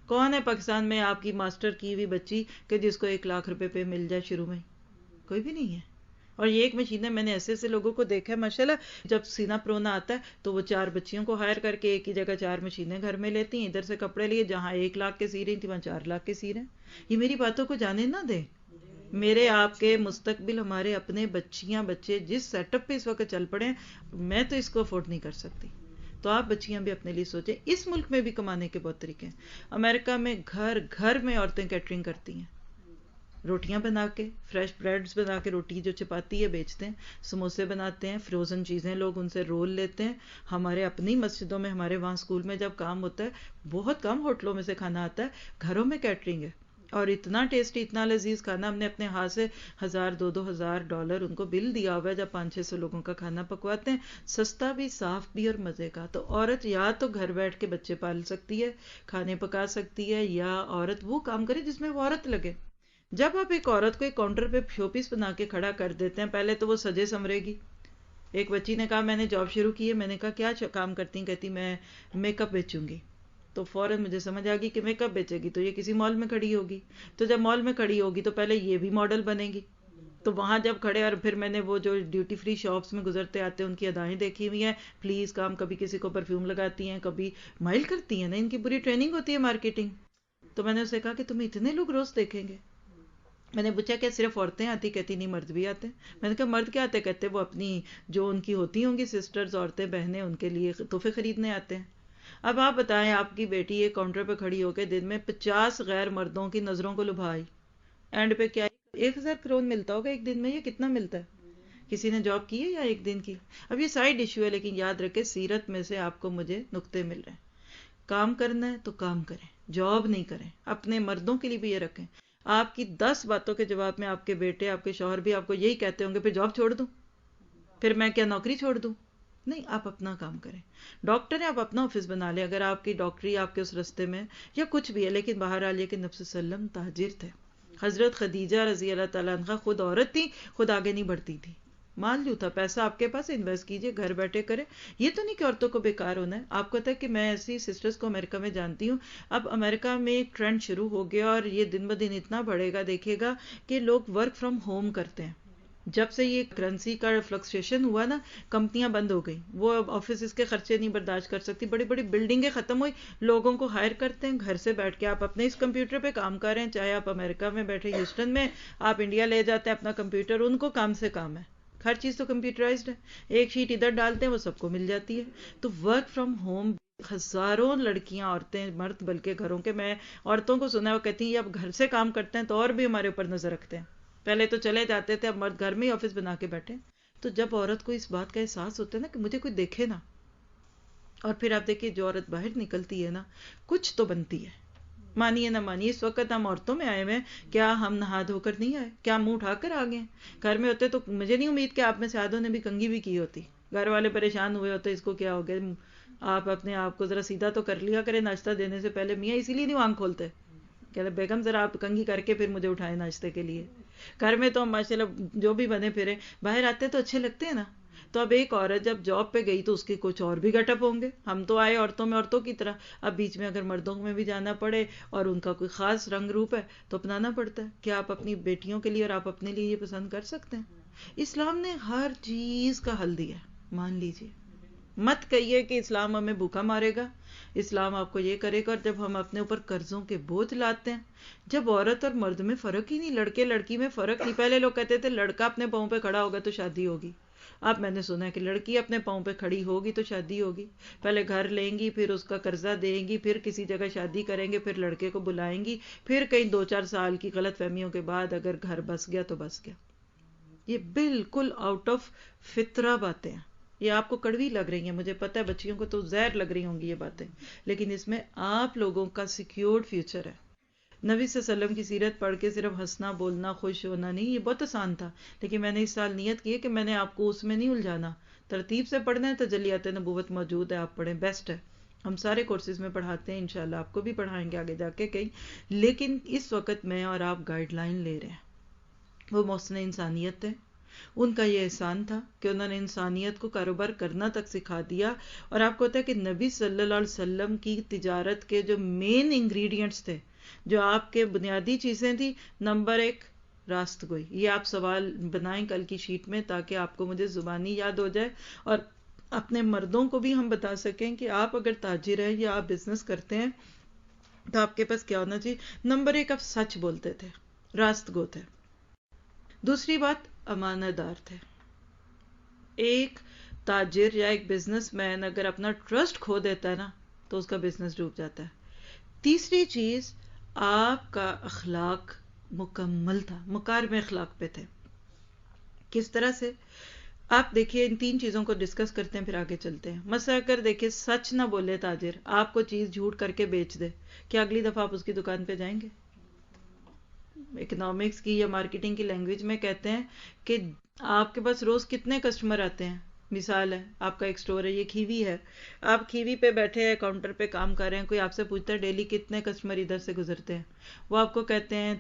کون ہے پاکستان میں آپ کی ماسٹر کی ہوئی بچی کہ جس کو 1 لاکھ روپے پہ مل جائے شروع میں؟ کوئی بھی نہیں ہے. اور یہ ایک مشینیں میں نے ایسے ایسے لوگوں کو دیکھا ہے ماشاءاللہ، جب سینا پرونا آتا ہے تو وہ 4 بچیوں کو ہائر کر کے ایک ہی جگہ 4 مشینیں گھر میں لیتی ہیں. ادھر سے کپڑے لیے، جہاں 1 لاکھ کے سی رہی تھی وہاں 4 لاکھ کے سی رہے ہیں. یہ میری باتوں کو جانے نہ دیں. میرے آپ کے مستقبل، ہمارے اپنے بچیاں بچے جس سیٹ اپ پہ اس وقت چل پڑے ہیں، میں تو اس کو افورڈ نہیں کر سکتی. تو آپ بچیاں بھی اپنے لیے سوچیں. اس ملک میں بھی کمانے کے بہت طریقے ہیں. امریکہ میں گھر گھر میں عورتیں کیٹرنگ کرتی ہیں، روٹیاں بنا کے، فریش بریڈز بنا کے، روٹی جو چپاتی ہے بیچتے ہیں، سموسے بناتے ہیں، فروزن چیزیں لوگ ان سے رول لیتے ہیں. ہمارے اپنی مسجدوں میں، ہمارے وہاں اسکول میں جب کام ہوتا ہے، بہت کم ہوٹلوں میں سے کھانا آتا ہے، گھروں میں کیٹرنگ ہے. اور اتنا ٹیسٹی، اتنا لذیذ کھانا. ہم نے اپنے ہاتھ سے $1000 ان کو بل دیا ہوا ہے جب 500 600 لوگوں کا کھانا پکواتے ہیں. سستا بھی، صاف بھی اور مزے کا. تو عورت یا تو گھر بیٹھ کے بچے پال سکتی ہے، کھانے پکا سکتی ہے، یا عورت وہ کام کرے جس میں وہ عورت لگے. جب آپ ایک عورت کو ایک کاؤنٹر پہ شو پیس بنا کے کھڑا کر دیتے ہیں، پہلے تو وہ سجے سمرے گی. ایک بچی نے کہا میں نے جاب شروع کی ہے. میں نے کہا کیا کام کرتی ہیں؟ کہتی میں میک اپ بیچوں گی. تو فوراً مجھے سمجھ آ گئی کہ میک اپ بیچے گی تو یہ کسی مال میں کھڑی ہوگی. تو جب مال میں کھڑی ہوگی تو پہلے یہ بھی ماڈل بنے گی. تو وہاں جب کھڑے، اور پھر میں نے وہ جو ڈیوٹی فری شاپس میں گزرتے آتے ہیں ان کی ادائیں دیکھی ہوئی ہیں. پلیز کام، کبھی کسی کو پرفیوم لگاتی ہیں، کبھی مائل کرتی ہیں نا، ان کی پوری ٹریننگ ہوتی ہے مارکیٹنگ. تو میں نے اسے کہا کہ تمہیں اتنے لوگ روز دیکھیں گے؟ میں نے پوچھا کہ صرف عورتیں آتی؟ کہتی نہیں، مرد بھی آتے ہیں. میں نے کہا مرد کیا آتے؟ کہتے وہ اپنی جو ان کی ہوتی ہوں گی سسٹرز، عورتیں، بہنیں، ان کے لیے تحفے خریدنے آتے ہیں. اب آپ بتائیں، آپ کی بیٹی ایک کاؤنٹر پہ کھڑی ہو کے دن میں 50 غیر مردوں کی نظروں کو لبھائی، اینڈ پہ کیا 1000 کرون ملتا ہوگا ایک دن میں؟ یہ کتنا ملتا ہے؟ کسی نے جاب کی ہے یا ایک دن کی؟ اب یہ سائیڈ ایشو ہے، لیکن یاد رکھیں سیرت میں سے آپ کو مجھے نقطے مل رہے ہیں. کام کرنا ہے تو کام کریں، جاب نہیں کریں. اپنے مردوں کے لیے بھی یہ رکھیں. آپ کی 10 باتوں کے جواب میں آپ کے بیٹے، آپ کے شوہر بھی آپ کو یہی کہتے ہوں گے پھر جاب چھوڑ دوں، پھر میں کیا نوکری چھوڑ دوں؟ نہیں، آپ اپنا کام کریں. ڈاکٹر ہیں، آپ اپنا آفس بنا لیں اگر آپ کی ڈاکٹری آپ کے اس رستے میں یا کچھ بھی ہے. لیکن بہرحال یہ کہ نبی صلی اللہ علیہ وسلم تاجر تھے. حضرت خدیجہ رضی اللہ تعالیٰ عنہ خود عورت تھی، خود آگے نہیں بڑھتی تھی. مال جو تھا، پیسہ آپ کے پاس، انویسٹ کیجئے، گھر بیٹھے کرے. یہ تو نہیں کہ عورتوں کو بیکار ہونا ہے. آپ کو پتہ ہے کہ میں ایسی سسٹرز کو امریکہ میں جانتی ہوں. اب امریکہ میں ایک ٹرینڈ شروع ہو گیا اور یہ دن بدن اتنا بڑھے گا، دیکھے گا کہ لوگ ورک فرام ہوم کرتے ہیں. جب سے یہ کرنسی کا فلکچویشن ہوا نا، کمپنیاں بند ہو گئی، وہ آفیسز کے خرچے نہیں برداشت کر سکتی، بڑی بڑی بلڈنگیں ختم ہوئی، لوگوں کو ہائر کرتے ہیں گھر سے بیٹھ کے. آپ اپنے اس کمپیوٹر پہ کام کر رہے ہیں، چاہے آپ امریکہ میں بیٹھے ہیوسٹن میں، آپ انڈیا لے جاتے ہیں اپنا کمپیوٹر، ان کو کام سے کام ہے. ہر چیز تو کمپیوٹرائزڈ ہے، ایک شیٹ ادھر ڈالتے ہیں وہ سب کو مل جاتی ہے. تو ورک فرام ہوم ہزاروں لڑکیاں، عورتیں، مرد بلکہ گھروں کے، میں عورتوں کو سنا ہے وہ کہتی ہیں اب گھر سے کام کرتے ہیں تو اور بھی ہمارے اوپر نظر رکھتے ہیں. پہلے تو چلے جاتے تھے، اب مرد گھر میں ہی آفس بنا کے بیٹھے. تو جب عورت کو اس بات کا احساس ہوتا ہے نا کہ مجھے کوئی دیکھے نا، اور پھر آپ دیکھیے جو عورت باہر نکلتی ہے نا، کچھ تو بنتی ہے. مانیے نہ مانیے، اس وقت ہم عورتوں میں آئے ہوئے، کیا ہم نہا دھو کر نہیں آئے؟ کیا منہ اٹھا کر آ گئے؟ گھر میں ہوتے تو مجھے نہیں امید کہ آپ میں سے آدھوں نے بھی کنگھی بھی کی ہوتی. گھر والے پریشان ہوئے ہوتے اس کو کیا ہو گیا، آپ اپنے آپ کو ذرا سیدھا تو کر لیا کرے ناشتہ دینے سے پہلے. میاں اسی لیے نہیں آنکھ کھولتے کہ بیگم ذرا آپ کنگھی کر کے پھر مجھے اٹھائے ناشتے کے لیے. گھر میں تو ہم ماشاءاللہ جو بھی بنے پھرے، باہر آتے تو اچھے لگتے ہیں نا. تو اب ایک عورت جب جاب پہ گئی تو اس کے کچھ اور بھی گٹ اپ ہوں گے. ہم تو آئے عورتوں میں عورتوں کی طرح، اب بیچ میں اگر مردوں میں بھی جانا پڑے اور ان کا کوئی خاص رنگ روپ ہے تو اپنانا پڑتا ہے. کیا آپ اپنی بیٹیوں کے لیے اور آپ اپنے لیے یہ پسند کر سکتے ہیں؟ اسلام نے ہر چیز کا حل دیا ہے، مان لیجیے. مت کہیے کہ اسلام ہمیں بھوکا مارے گا، اسلام آپ کو یہ کرے گا. اور جب ہم اپنے اوپر قرضوں کے بوجھ لاتے ہیں، جب عورت اور مرد میں فرق ہی نہیں، لڑکے لڑکی میں فرق نہیں. پہلے لوگ کہتے تھے لڑکا اپنے پاؤں پہ کھڑا ہوگا تو شادی ہوگی. اب میں نے سنا ہے کہ لڑکی اپنے پاؤں پہ کھڑی ہوگی تو شادی ہوگی. پہلے گھر لیں گی، پھر اس کا قرضہ دیں گی، پھر کسی جگہ شادی کریں گے، پھر لڑکے کو بلائیں گی، پھر کئی 2-4 سال کی غلط فہمیوں کے بعد اگر گھر بس گیا تو بس گیا. یہ بالکل آؤٹ آف فطرہ باتیں ہیں. یہ آپ کو کڑوی لگ رہی ہیں، مجھے پتہ ہے بچیوں کو تو زہر لگ رہی ہوں گی یہ باتیں، لیکن اس میں آپ لوگوں کا سیکیورڈ فیوچر ہے. نبی صلی اللہ علیہ وسلم کی سیرت پڑھ کے صرف ہنسنا بولنا خوش ہونا نہیں، یہ بہت آسان تھا. لیکن میں نے اس سال نیت کی ہے کہ میں نے آپ کو اس میں نہیں الجھانا. ترتیب سے پڑھنا ہے، تجلیات نبوت موجود ہے، آپ پڑھیں، بیسٹ ہے. ہم سارے کورسز میں پڑھاتے ہیں، انشاءاللہ آپ کو بھی پڑھائیں گے آگے جا کے کہیں. لیکن اس وقت میں اور آپ گائیڈ لائن لے رہے ہیں. وہ محسن انسانیت ہے، ان کا یہ احسان تھا کہ انہوں نے انسانیت کو کاروبار کرنا تک سکھا دیا. اور آپ کو پتا ہے کہ نبی صلی اللہ علیہ وسلم کی تجارت کے جو مین انگریڈینٹس تھے، جو آپ کے بنیادی چیزیں تھیں، نمبر 1 راست گوئی. یہ آپ سوال بنائیں کل کی شیٹ میں تاکہ آپ کو مجھے زبانی یاد ہو جائے اور اپنے مردوں کو بھی ہم بتا سکیں کہ آپ اگر تاجر ہیں یا آپ بزنس کرتے ہیں تو آپ کے پاس کیا ہونا چاہیے. نمبر 1 آپ سچ بولتے تھے، راست گو تھے. دوسری بات، امانت دار تھے. ایک تاجر یا ایک بزنس مین اگر اپنا ٹرسٹ کھو دیتا ہے نا تو اس کا بزنس ڈوب جاتا ہے. تیسری چیز، آپ کا اخلاق مکمل تھا، مکارم اخلاق پہ تھے. کس طرح سے؟ آپ دیکھیے ان 3 چیزوں کو ڈسکس کرتے ہیں پھر آگے چلتے ہیں. مثلا اگر دیکھیے سچ نہ بولے تاجر، آپ کو چیز جھوٹ کر کے بیچ دے، کیا اگلی دفعہ آپ اس کی دکان پہ جائیں گے؟ اکنامکس کی یا مارکیٹنگ کی لینگویج میں کہتے ہیں کہ آپ کے پاس روز کتنے کسٹمر آتے ہیں. مثال ہے، آپ کا ایک سٹور ہے، یہ کھیوی ہے، آپ کھیوی پہ بیٹھے ہیں، کاؤنٹر پہ کام کر رہے ہیں، کوئی آپ سے پوچھتا ہے ڈیلی کتنے کسٹمر ادھر سے گزرتے ہیں، وہ آپ کو کہتے ہیں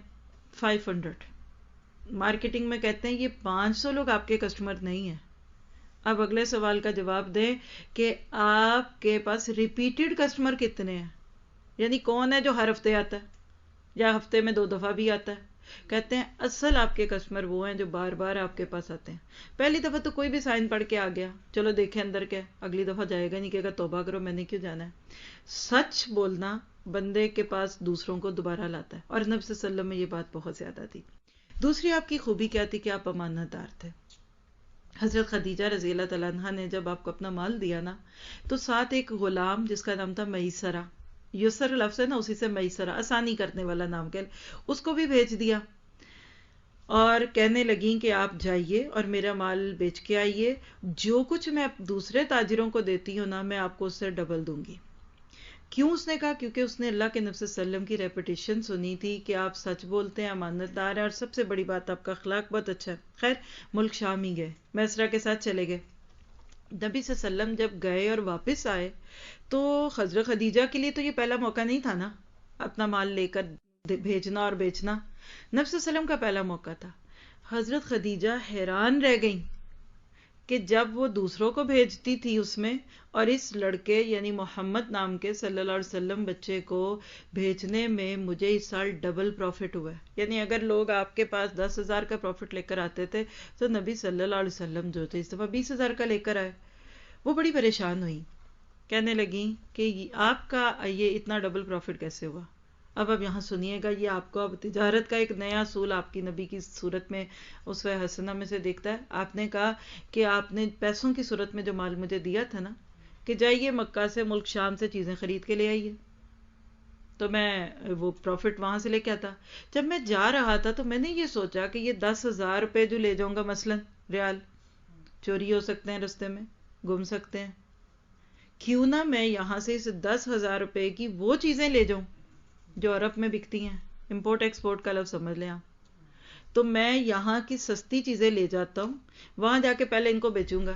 500. مارکیٹنگ میں کہتے ہیں یہ 500 لوگ آپ کے کسٹمر نہیں ہیں. اب اگلے سوال کا جواب دیں کہ آپ کے پاس ریپیٹڈ کسٹمر کتنے ہیں، یعنی کون ہے جو ہر ہفتے آتا ہے یا ہفتے میں 2 دفعہ بھی آتا ہے. کہتے ہیں اصل آپ کے کسٹمر وہ ہیں جو بار بار آپ کے پاس آتے ہیں. پہلی دفعہ تو کوئی بھی سائن پڑھ کے آ گیا، چلو دیکھیں اندر کیا، اگلی دفعہ جائے گا نہیں، کہے گا توبہ کرو میں نے کیوں جانا ہے. سچ بولنا بندے کے پاس دوسروں کو دوبارہ لاتا ہے، اور نبی صلی اللہ علیہ وسلم میں یہ بات بہت زیادہ تھی. دوسری آپ کی خوبی کیا تھی کہ آپ امانت دار تھے. حضرت خدیجہ رضی اللہ تعالیٰ عنہ نے جب آپ کو اپنا مال دیا نا تو ساتھ ایک غلام جس کا نام تھا میسرہ، یسر لفظ ہے نا، اسی سے میسرہ، آسانی کرنے والا نام کہ اس کو بھی بھیج دیا. اور کہنے لگیں کہ آپ جائیے اور میرا مال بیچ کے آئیے، جو کچھ میں دوسرے تاجروں کو دیتی ہوں نا میں آپ کو اس سے ڈبل دوں گی. کیوں؟ اس نے کہا کیونکہ اس نے اللہ کے نبی صلی اللہ علیہ وسلم کی ریپوٹیشن سنی تھی کہ آپ سچ بولتے ہیں، امانت دار ہیں، اور سب سے بڑی بات آپ کا اخلاق بہت اچھا ہے. خیر ملک شام ہی گئے، میسرہ کے ساتھ چلے گئے. نبی صلی اللہ علیہ وسلم جب گئے اور واپس آئے تو حضرت خدیجہ کے لیے تو یہ پہلا موقع نہیں تھا نا اپنا مال لے کر بھیجنا اور بیچنا. نبی صلی اللہ علیہ وسلم کا پہلا موقع تھا. حضرت خدیجہ حیران رہ گئیں کہ جب وہ دوسروں کو بھیجتی تھی اس میں، اور اس لڑکے یعنی محمد نام کے صلی اللہ علیہ وسلم بچے کو بھیجنے میں مجھے اس سال ڈبل پروفٹ ہوا ہے. یعنی اگر لوگ آپ کے پاس 10,000 کا پروفٹ لے کر آتے تھے تو نبی صلی اللہ علیہ وسلم جو تھے اس دفعہ 20,000 کا لے کر آئے. وہ بڑی پریشان ہوئی، کہنے لگیں کہ آپ کا یہ اتنا ڈبل پروفٹ کیسے ہوا. اب یہاں سنیے گا، یہ آپ کو اب تجارت کا ایک نیا اصول آپ کی نبی کی صورت میں اسوہ حسنہ میں سے دیکھتا ہے. آپ نے کہا کہ آپ نے پیسوں کی صورت میں جو مال مجھے دیا تھا نا کہ جائیے مکہ سے ملک شام سے چیزیں خرید کے لے آئیے، تو میں وہ پروفٹ وہاں سے لے کے آتا. جب میں جا رہا تھا تو میں نے یہ سوچا کہ یہ 10,000 روپے جو لے جاؤں گا مثلا ریال، چوری ہو سکتے ہیں رستے میں، گم سکتے ہیں، کیوں نہ میں یہاں سے اس 10,000 روپے کی وہ چیزیں لے جاؤں جو عرب میں بکتی ہیں. امپورٹ ایکسپورٹ کا لفظ سمجھ لیں آپ. تو میں یہاں کی سستی چیزیں لے جاتا ہوں، وہاں جا کے پہلے ان کو بیچوں گا،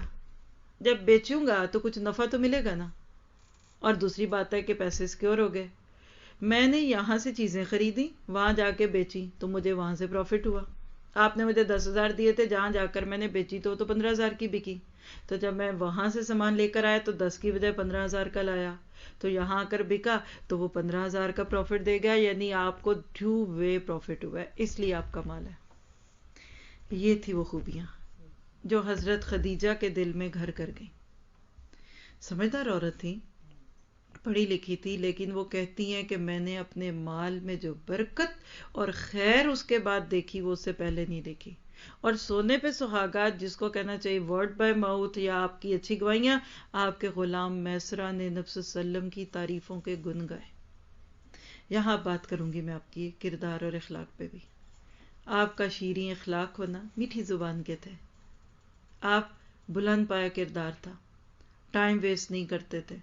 جب بیچوں گا تو کچھ نفع تو ملے گا نا، اور دوسری بات ہے کہ پیسے سیکیور ہو گئے. میں نے یہاں سے چیزیں خریدی، وہاں جا کے بیچی تو مجھے وہاں سے پروفٹ ہوا. آپ نے مجھے 10,000 دیے تھے، جہاں جا کر میں نے بیچی تو 15,000 کی بکی. تو جب میں وہاں سے سامان لے کر آیا تو 10 کی بجائے 15,000 کا لایا، تو یہاں آ کر بکا تو وہ 15,000 کا پروفٹ دے گا. یعنی آپ کو 2 وے پروفٹ ہوا ہے، اس لیے آپ کا مال ہے. یہ تھی وہ خوبیاں جو حضرت خدیجہ کے دل میں گھر کر گئی. سمجھدار عورت تھی، پڑھی لکھی تھی، لیکن وہ کہتی ہیں کہ میں نے اپنے مال میں جو برکت اور خیر اس کے بعد دیکھی وہ اس سے پہلے نہیں دیکھی. اور سونے پہ سہاگات جس کو کہنا چاہیے ورڈ بائی ماؤتھ یا آپ کی اچھی گوائیاں، آپ کے غلام میسرہ نے نبی صلی اللہ علیہ وسلم کی تعریفوں کے گن گائے. یہاں بات کروں گی میں آپ کی کردار اور اخلاق پہ بھی. آپ کا شیریں اخلاق ہونا، میٹھی زبان کے تھے، آپ بلند پایا کردار تھا، ٹائم ویسٹ نہیں کرتے تھے.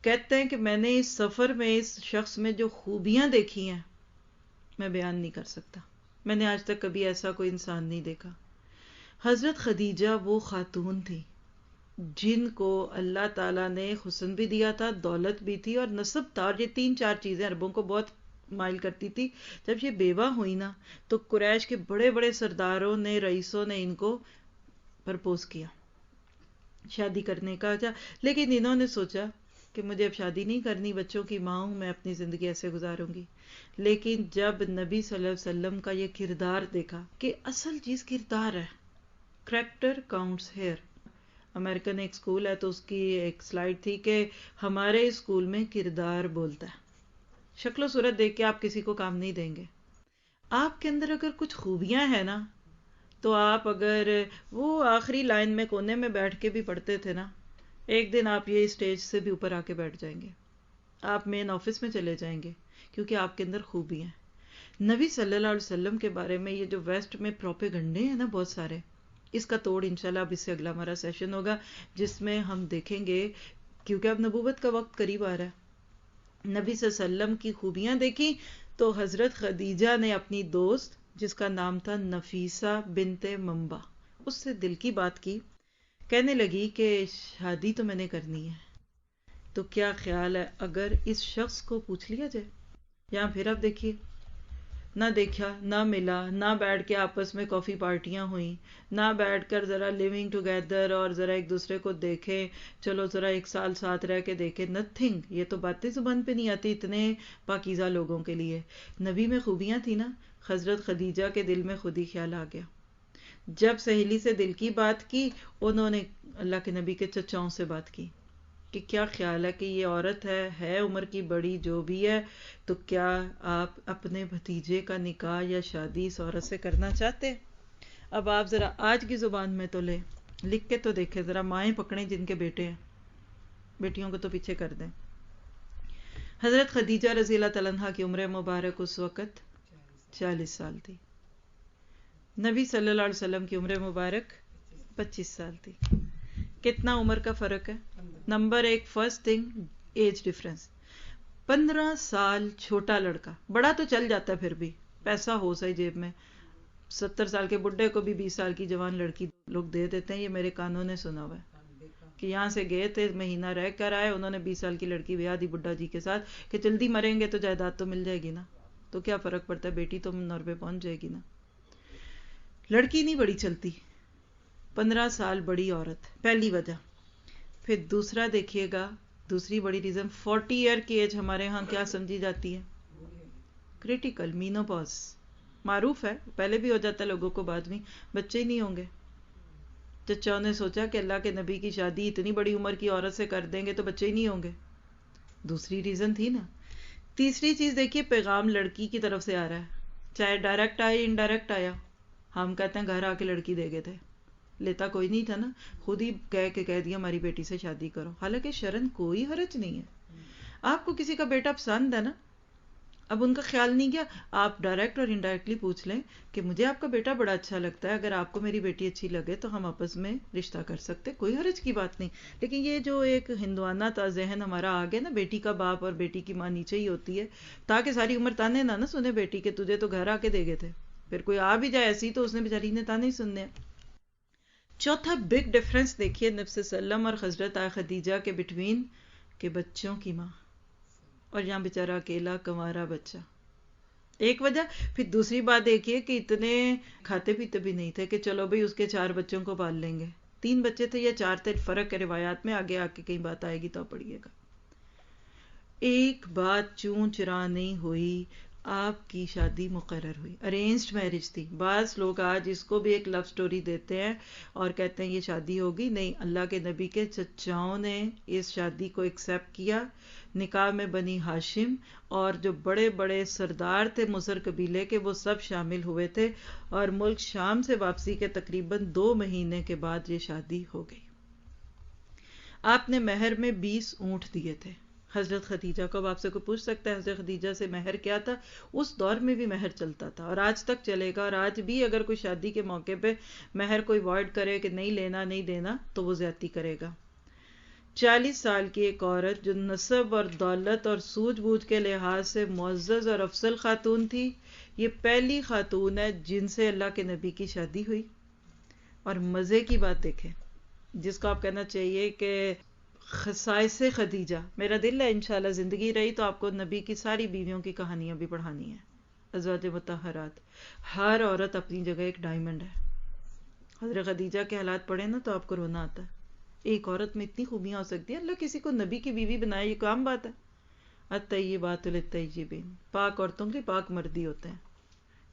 کہتے ہیں کہ میں نے اس سفر میں اس شخص میں جو خوبیاں دیکھی ہیں میں بیان نہیں کر سکتا. میں نے آج تک کبھی ایسا کوئی انسان نہیں دیکھا. حضرت خدیجہ وہ خاتون تھی جن کو اللہ تعالیٰ نے حسن بھی دیا تھا، دولت بھی تھی اور نسب تھا، اور یہ 3-4 چیزیں عربوں کو بہت مائل کرتی تھی. جب یہ بیوہ ہوئی نا تو قریش کے بڑے بڑے سرداروں نے، رئیسوں نے ان کو پرپوز کیا، شادی کرنے کا. لیکن انہوں نے سوچا کہ مجھے اب شادی نہیں کرنی، بچوں کی ماں ہوں میں، اپنی زندگی ایسے گزاروں گی. لیکن جب نبی صلی اللہ علیہ وسلم کا یہ کردار دیکھا کہ اصل چیز کردار ہے، کریکٹر کاؤنٹس ہیئر. امریکن ایک سکول ہے تو اس کی ایک سلائیڈ تھی کہ ہمارے اسکول میں کردار بولتا ہے. شکل و صورت دیکھ کے آپ کسی کو کام نہیں دیں گے. آپ کے اندر اگر کچھ خوبیاں ہیں نا تو آپ اگر وہ آخری لائن میں کونے میں بیٹھ کے بھی پڑھتے تھے نا، ایک دن آپ یہ اسٹیج سے بھی اوپر آ کے بیٹھ جائیں گے، آپ مین آفس میں چلے جائیں گے، کیونکہ آپ کے اندر خوبی ہیں. نبی صلی اللہ علیہ وسلم کے بارے میں یہ جو ویسٹ میں پروپیگنڈے ہیں نا بہت سارے، اس کا توڑ انشاءاللہ اب اس سے اگلا ہمارا سیشن ہوگا جس میں ہم دیکھیں گے، کیونکہ اب نبوت کا وقت قریب آ رہا ہے. نبی صلی اللہ علیہ وسلم کی خوبیاں دیکھی تو حضرت خدیجہ نے اپنی دوست جس کا نام تھا نفیسہ بنت منبع، اس سے دل کی بات کی. کہنے لگی کہ شادی تو میں نے کرنی ہے، تو کیا خیال ہے اگر اس شخص کو پوچھ لیا جائے. یہاں پھر آپ دیکھیے، نہ دیکھا نہ ملا، نہ بیٹھ کے آپس میں کافی پارٹیاں ہوئیں، نہ بیٹھ کر ذرا لیونگ ٹوگیدر اور ذرا ایک دوسرے کو دیکھیں، چلو ذرا 1 سال ساتھ رہ کے دیکھیں. نتھنگ. یہ تو باتیں زبان پہ نہیں آتی اتنے پاکیزہ لوگوں کے لیے. نبی میں خوبیاں تھی نا، حضرت خدیجہ کے دل میں خود ہی خیال آ گیا. جب سہیلی سے دل کی بات کی، انہوں نے اللہ کے نبی کے چچاؤں سے بات کی کہ کیا خیال ہے کہ یہ عورت ہے عمر کی بڑی جو بھی ہے، تو کیا آپ اپنے بھتیجے کا نکاح یا شادی اس عورت سے کرنا چاہتے ہیں. اب آپ ذرا آج کی زبان میں تو لکھ کے تو دیکھیں، ذرا مائیں پکڑیں جن کے بیٹے ہیں، بیٹیوں کو تو پیچھے کر دیں. حضرت خدیجہ رضی اللہ تعالیٰ عنہا کی عمر مبارک اس وقت 40 سال تھی. نبی صلی اللہ علیہ وسلم کی عمر مبارک 25 سال تھی. کتنا عمر کا فرق ہے. Number 1 first thing, age difference. 15 سال چھوٹا لڑکا، بڑا تو چل جاتا ہے پھر بھی، پیسہ ہو سہی جیب میں. 70 سال کے بڈھے کو بھی 20 سال کی جوان لڑکی لوگ دے دیتے ہیں. یہ میرے کانوں نے سنا ہوا ہے کہ یہاں سے گئے تھے، مہینہ رہ کر آئے، انہوں نے 20 سال کی لڑکی بیاہ دی بڈھا جی کے ساتھ کہ جلدی مریں گے تو جائیداد تو مل جائے گی نا، تو کیا فرق پڑتا ہے، بیٹی تو نور پہ پہنچ جائے گی نا. لڑکی نہیں بڑی چلتی، 15 سال بڑی عورت، پہلی وجہ. پھر دوسرا دیکھیے گا، دوسری بڑی ریزن، 40 ایئر کی ایج ہمارے ہاں کیا سمجھی جاتی ہے، کریٹیکل مینوپاز. معروف ہے، پہلے بھی ہو جاتا ہے لوگوں کو، بعد میں بچے ہی نہیں ہوں گے. چچاؤں نے سوچا کہ اللہ کے نبی کی شادی اتنی بڑی عمر کی عورت سے کر دیں گے تو بچے ہی نہیں ہوں گے. دوسری ریزن تھی نا. تیسری چیز دیکھیے، پیغام لڑکی کی طرف سے آ رہا ہے، چاہے ڈائریکٹ آیا انڈائریکٹ آیا. ہم کہتے ہیں گھر آ کے لڑکی دے گئے تھے، لیتا کوئی نہیں تھا نا، خود ہی کہہ دیا ہماری بیٹی سے شادی کرو. حالانکہ شرن کوئی حرج نہیں ہے. آپ کو کسی کا بیٹا پسند ہے نا، اب ان کا خیال نہیں کیا، آپ ڈائریکٹ اور انڈائریکٹلی پوچھ لیں کہ مجھے آپ کا بیٹا بڑا اچھا لگتا ہے، اگر آپ کو میری بیٹی اچھی لگے تو ہم آپس میں رشتہ کر سکتے، کوئی حرج کی بات نہیں. لیکن یہ جو ایک ہندوانہ تا ذہن ہمارا آ گیا نا، بیٹی کا باپ اور بیٹی کی ماں نیچے ہی ہوتی ہے، تاکہ ساری عمر تانے نہ سنے بیٹی کے، تجھے تو گھر آ کے دے گئے تھے، پھر کوئی آ بھی جائے ایسی تو اس نے بیچاری نے تانے ہی سننے. چوتھا بگ ڈفرنس دیکھیے نبی صلی اللہ علیہ وسلم اور حضرت خدیجہ کے بٹوین، کہ بچوں کی ماں. اور یہاں بیچارہ اکیلا کنوارا بچہ. ایک وجہ. پھر دوسری بات دیکھیے کہ اتنے کھاتے پیتے بھی نہیں تھے کہ چلو بھئی اس کے 4 بچوں کو پال لیں گے. 3 بچے تھے یا 4 تھے، فرق ہے روایات میں، آگے آ کے کئی بات آئے گی تو پڑھیے گا. ایک بات چون چرا نہیں ہوئی، آپ کی شادی مقرر ہوئی. ارینجڈ میرج تھی. بعض لوگ آج اس کو بھی ایک لو سٹوری دیتے ہیں اور کہتے ہیں یہ شادی ہوگی. نہیں، اللہ کے نبی کے چچاؤں نے اس شادی کو ایکسیپٹ کیا. نکاح میں بنی ہاشم اور جو بڑے بڑے سردار تھے مصر قبیلے کے وہ سب شامل ہوئے تھے، اور ملک شام سے واپسی کے تقریباً 2 مہینے کے بعد یہ شادی ہو گئی. آپ نے مہر میں 20 اونٹ دیے تھے حضرت خدیجہ کو. اب آپ سے کوئی پوچھ سکتا ہے حضرت خدیجہ سے مہر کیا تھا؟ اس دور میں بھی مہر چلتا تھا اور آج تک چلے گا. اور آج بھی اگر کوئی شادی کے موقع پہ مہر کوئی وائڈ کرے کہ نہیں لینا نہیں دینا تو وہ زیادتی کرے گا. 40 سال کی ایک عورت جو نسب اور دولت اور سوجھ بوجھ کے لحاظ سے معزز اور افضل خاتون تھی، یہ پہلی خاتون ہے جن سے اللہ کے نبی کی شادی ہوئی. اور مزے کی بات دیکھیں، جس کو آپ کہنا چاہیے کہ خصائص خدیجہ. میرا دل ہے انشاءاللہ زندگی رہی تو آپ کو نبی کی ساری بیویوں کی کہانیاں بھی پڑھانی ہیں. ازواج مطہرات، ہر عورت اپنی جگہ ایک ڈائمنڈ ہے. حضرت خدیجہ کے حالات پڑھیں نا تو آپ کو رونا آتا ہے. ایک عورت میں اتنی خوبیاں ہو سکتی ہیں. اللہ کسی کو نبی کی بیوی بنائے، یہ کام بات ہے. الطیبات للطیبین، پاک عورتوں کے پاک مردی ہوتے ہیں.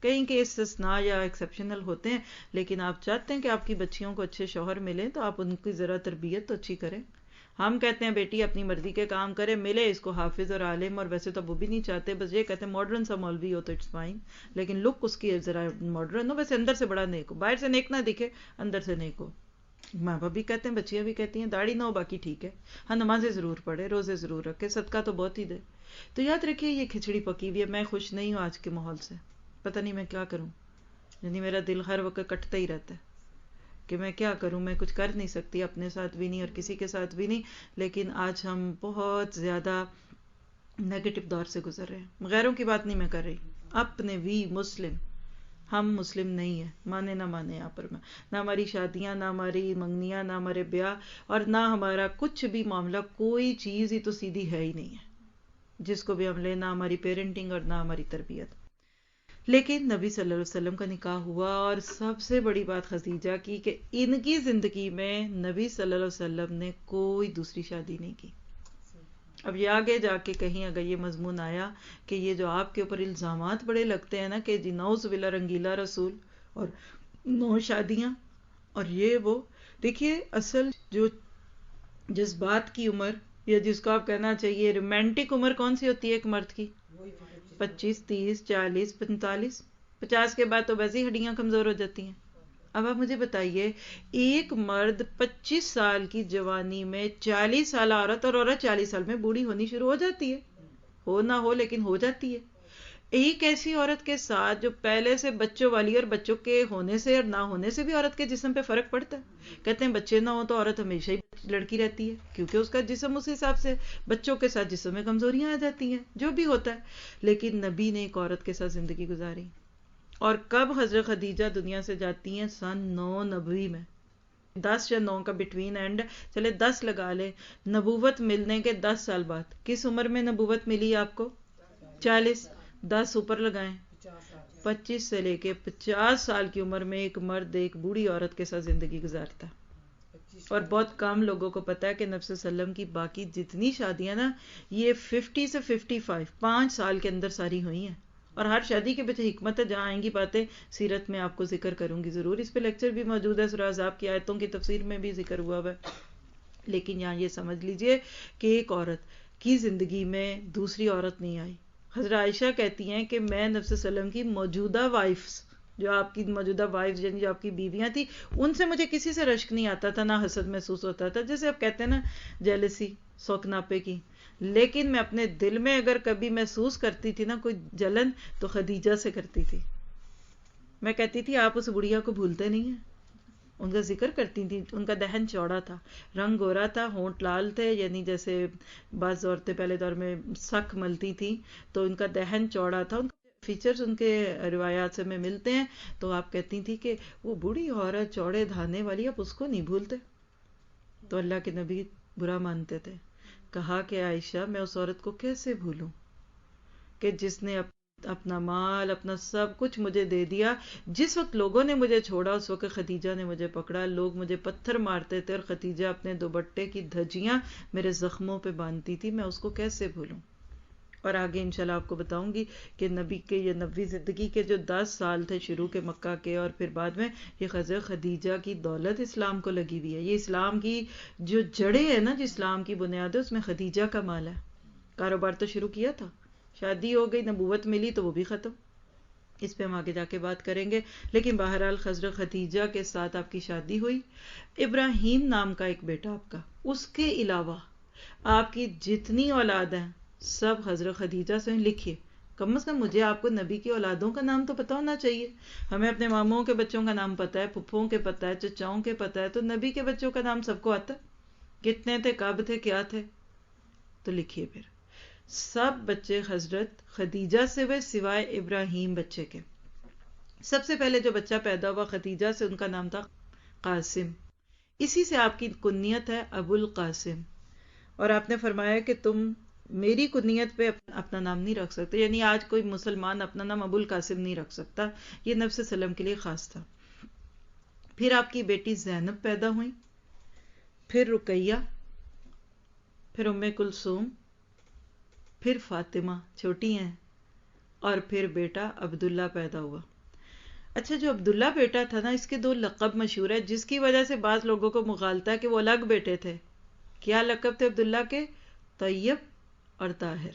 کہیں کہ استثناء یا ایکسیپشنل ہوتے ہیں، لیکن آپ چاہتے ہیں کہ آپ کی بچیوں کو اچھے شوہر ملیں تو آپ ان کی ذرا تربیت تو اچھی کریں. ہم کہتے ہیں بیٹی اپنی مرضی کے کام کرے، ملے اس کو حافظ اور عالم، اور ویسے تو وہ بھی نہیں چاہتے، بس یہ کہتے ہیں ماڈرن سا مولوی ہو تو اٹس فائن، لیکن لک اس کی ذرا ماڈرن ہو، ویسے اندر سے بڑا نیک ہو. باہر سے نیک نہ دکھے، اندر سے نیک ہو. ماں باپ بھی کہتے ہیں، بچیاں بھی کہتی ہیں داڑھی نہ ہو باقی ٹھیک ہے، ہاں نمازیں ضرور پڑھے، روزے ضرور رکھے، صدقہ تو بہت ہی دے. تو یاد رکھیے یہ کھچڑی پکی ہوئی ہے. میں خوش نہیں ہوں آج کے ماحول سے، پتہ نہیں میں کیا کروں. یعنی میرا دل ہر وقت کٹتا ہی رہتا ہے کہ میں کیا کروں. میں کچھ کر نہیں سکتی، اپنے ساتھ بھی نہیں اور کسی کے ساتھ بھی نہیں. لیکن آج ہم بہت زیادہ نیگیٹو دور سے گزر رہے ہیں. غیروں کی بات نہیں میں کر رہی، اپنے وی مسلم، ہم مسلم نہیں ہیں، مانے نہ مانے یہاں پر. میں نہ ہماری شادیاں، نہ ہماری منگنیاں، نہ ہمارے بیاہ، اور نہ ہمارا کچھ بھی معاملہ، کوئی چیز ہی تو سیدھی ہے ہی نہیں ہے جس کو بھی ہم لیں، نہ ہماری پیرنٹنگ اور نہ ہماری تربیت. لیکن نبی صلی اللہ علیہ وسلم کا نکاح ہوا، اور سب سے بڑی بات خدیجہ کی کہ ان کی زندگی میں نبی صلی اللہ علیہ وسلم نے کوئی دوسری شادی نہیں کی. اب یہ آگے جا کے کہیں اگر یہ مضمون آیا کہ یہ جو آپ کے اوپر الزامات بڑے لگتے ہیں نا کہ جی نعوذ باللہ رنگیلا رسول اور 9 شادیاں اور یہ وہ، دیکھیے اصل جو جذبات کی عمر یا جس کو آپ کہنا چاہیے رومانٹک عمر کون سی ہوتی ہے ایک مرد کی؟ 25، 30، 40، 45. 50 کے بعد تو ویسے ہی ہڈیاں کمزور ہو جاتی ہیں. اب آپ مجھے بتائیے، ایک مرد 25 سال کی جوانی میں 40 سال عورت، اور عورت 40 سال میں بوڑھی ہونی شروع ہو جاتی ہے، ہو نہ ہو لیکن ہو جاتی ہے. ایک ایسی عورت کے ساتھ جو پہلے سے بچوں والی، اور بچوں کے ہونے سے اور نہ ہونے سے بھی عورت کے جسم پہ فرق پڑتا ہے. کہتے ہیں بچے نہ ہوں تو عورت ہمیشہ ہی لڑکی رہتی ہے کیونکہ اس کا جسم اس حساب سے، بچوں کے ساتھ جسم میں کمزوریاں آ جاتی ہیں، جو بھی ہوتا ہے. لیکن نبی نے ایک عورت کے ساتھ زندگی گزاری. اور کب حضرت خدیجہ دنیا سے جاتی ہیں؟ سن 9 نبوی میں. 10 یا 9 کا بٹوین اینڈ، چلے 10 لگا لے. نبوت ملنے کے 10 سال بعد کس عمر میں نبوت ملی آپ کو؟ 40. 10 اوپر لگائیں، 25 سے لے کے 50 سال کی عمر میں ایک مرد ایک بوڑھی عورت کے ساتھ زندگی گزارتا. اور بہت کم لوگوں کو پتا ہے کہ نبی صلی اللہ علیہ وسلم کی باقی جتنی شادیاں نا یہ 50 سے 55 5 سال کے اندر ساری ہوئی ہیں. اور ہر شادی کے پیچھے حکمت ہے، جہاں آئیں گی باتیں سیرت میں آپ کو ذکر کروں گی ضرور. اس پہ لیکچر بھی موجود ہے، سورہ احزاب کی آیتوں کی تفسیر میں بھی ذکر ہوا ہے. لیکن یہاں یہ سمجھ لیجئے کہ ایک عورت کی زندگی میں دوسری عورت نہیں آئی. حضرت عائشہ کہتی ہیں کہ میں نبی صلی اللہ علیہ وسلم کی موجودہ وائفز، جو آپ کی موجودہ وائفز یعنی جو آپ کی بیویاں تھیں، ان سے مجھے کسی سے رشک نہیں آتا تھا، نہ حسد محسوس ہوتا تھا، جیسے آپ کہتے ہیں نا جیلسی، سوکناپے کی. لیکن میں اپنے دل میں اگر کبھی محسوس کرتی تھی نا کوئی جلن تو خدیجہ سے کرتی تھی. میں کہتی تھی آپ اس بڑھیا کو بھولتے نہیں ہیں. ان کا ذکر کرتی تھی. ان کا دہن چوڑا تھا، رنگ گورا تھا، ہونٹ لال تھے، یعنی جیسے بعض عورتیں پہلے دور میں سک ملتی تھیں تو ان کا دہن چوڑا تھا. ان کا فیچرز ان کے روایات سے میں ملتے ہیں. تو آپ کہتی تھی کہ وہ بوڑھی عورت چوڑے دھانے والی، آپ اس کو نہیں بھولتے. تو اللہ کے نبی برا مانتے تھے. کہا کہ عائشہ میں اس عورت کو کیسے بھولوں کہ جس نے اپنا مال اپنا سب کچھ مجھے دے دیا. جس وقت لوگوں نے مجھے چھوڑا اس وقت خدیجہ نے مجھے پکڑا. لوگ مجھے پتھر مارتے تھے اور خدیجہ اپنے دوپٹے کی دھجیاں میرے زخموں پہ باندھتی تھی. میں اس کو کیسے بھولوں. اور آگے انشاءاللہ آپ کو بتاؤں گی کہ نبی کے یہ نبوی زندگی کے جو 10 سال تھے شروع کے مکہ کے اور پھر بعد میں یہ حضرت خدیجہ کی دولت اسلام کو لگی ہوئی ہے. یہ اسلام کی جو جڑیں ہیں نا جو اسلام کی بنیاد ہے اس میں خدیجہ کا مال ہے. کاروبار تو شروع کیا تھا, شادی ہو گئی, نبوت ملی تو وہ بھی ختم. اس پہ ہم آگے جا کے بات کریں گے. لیکن بہرحال حضرت خدیجہ کے ساتھ آپ کی شادی ہوئی. ابراہیم نام کا ایک بیٹا آپ کا, اس کے علاوہ آپ کی جتنی اولاد ہیں سب حضرت خدیجہ سے لکھیے. کم از کم مجھے آپ کو نبی کی اولادوں کا نام تو پتہ ہونا چاہیے. ہمیں اپنے ماموں کے بچوں کا نام پتہ ہے, پھپھوں کے پتہ ہے, چچاؤں کے پتہ ہے, تو نبی کے بچوں کا نام سب کو آتا ہے. کتنے تھے, کب تھے, کیا تھے, تو لکھیے. پھر سب بچے حضرت خدیجہ سے ہوئے سوائے ابراہیم بچے کے. سب سے پہلے جو بچہ پیدا ہوا خدیجہ سے ان کا نام تھا قاسم. اسی سے آپ کی کنیت ہے ابو القاسم. اور آپ نے فرمایا کہ تم میری کنیت پہ اپنا نام نہیں رکھ سکتے, یعنی آج کوئی مسلمان اپنا نام ابو القاسم نہیں رکھ سکتا. یہ نبی صلی اللہ علیہ وسلم کے لیے خاص تھا. پھر آپ کی بیٹی زینب پیدا ہوئی, پھر رقیہ, پھر ام کلثوم, پھر فاطمہ چھوٹی ہیں, اور پھر بیٹا عبداللہ پیدا ہوا. اچھا, جو عبداللہ بیٹا تھا نا اس کے 2 لقب مشہور ہے جس کی وجہ سے بعض لوگوں کو مغالطہ ہے کہ وہ الگ بیٹے تھے. کیا لقب تھے عبداللہ کے؟ طیب اور طاہر.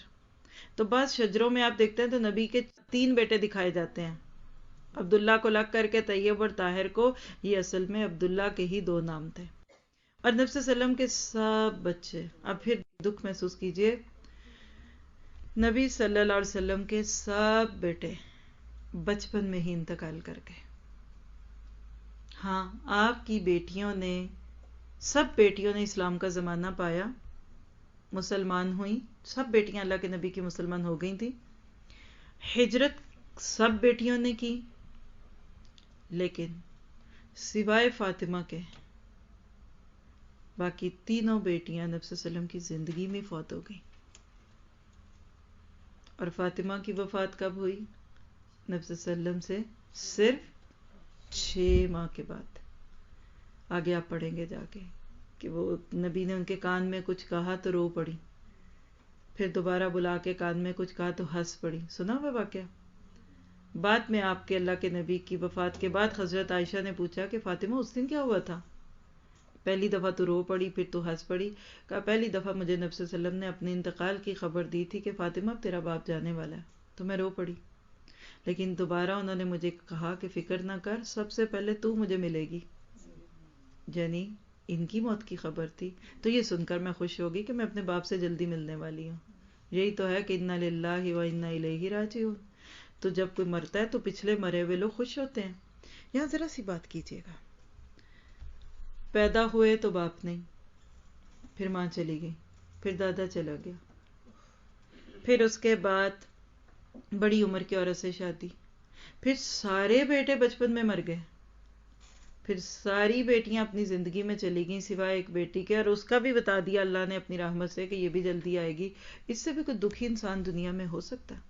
تو بعض شجروں میں آپ دیکھتے ہیں تو نبی کے 3 بیٹے دکھائے جاتے ہیں, عبداللہ کو الگ کر کے طیب اور طاہر کو. یہ اصل میں عبداللہ کے ہی 2 نام تھے. اور نبی صلی اللہ علیہ وسلم کے سب بچے, اب پھر دکھ محسوس کیجئے, نبی صلی اللہ علیہ وسلم کے سب بیٹے بچپن میں ہی انتقال کر گئے. ہاں, آپ کی بیٹیوں نے, سب بیٹیوں نے اسلام کا زمانہ پایا, مسلمان ہوئیں. سب بیٹیاں اللہ کے نبی کی مسلمان ہو گئی تھیں. ہجرت سب بیٹیوں نے کی, لیکن سوائے فاطمہ کے باقی تینوں بیٹیاں نبی صلی اللہ علیہ وسلم کی زندگی میں فوت ہو گئیں. اور فاطمہ کی وفات کب ہوئی؟ نبی صلی اللہ علیہ وسلم سے صرف 6 ماہ کے بعد. آگے آپ پڑھیں گے جا کے کہ وہ نبی نے ان کے کان میں کچھ کہا تو رو پڑی, پھر دوبارہ بلا کے کان میں کچھ کہا تو ہنس پڑی. سنا ہوا واقعہ. بعد میں آپ کے اللہ کے نبی کی وفات کے بعد حضرت عائشہ نے پوچھا کہ فاطمہ اس دن کیا ہوا تھا؟ پہلی دفعہ تو رو پڑی, پھر تو ہنس پڑی. کہا پہلی دفعہ مجھے نبی صلی اللہ علیہ وسلم نے اپنے انتقال کی خبر دی تھی کہ فاطمہ اب تیرا باپ جانے والا ہے, تو میں رو پڑی. لیکن دوبارہ انہوں نے مجھے کہا کہ فکر نہ کر, سب سے پہلے تو مجھے ملے گی. یعنی ان کی موت کی خبر تھی. تو یہ سن کر میں خوش ہوگی کہ میں اپنے باپ سے جلدی ملنے والی ہوں. یہی تو ہے کہ انا للہ و انا الیہ راجعون. تو جب کوئی مرتا ہے تو پچھلے مرے ہوئے لوگ خوش ہوتے ہیں. یہاں ذرا سی بات کیجیے گا, پیدا ہوئے تو باپ نہیں, پھر ماں چلی گئی, پھر دادا چلا گیا, پھر اس کے بعد بڑی عمر کی عورت سے شادی, پھر سارے بیٹے بچپن میں مر گئے, پھر ساری بیٹیاں اپنی زندگی میں چلی گئیں سوائے ایک بیٹی کے, اور اس کا بھی بتا دیا اللہ نے اپنی رحمت سے کہ یہ بھی جلدی آئے گی. اس سے بھی کوئی دکھی انسان دنیا میں ہو سکتا ہے؟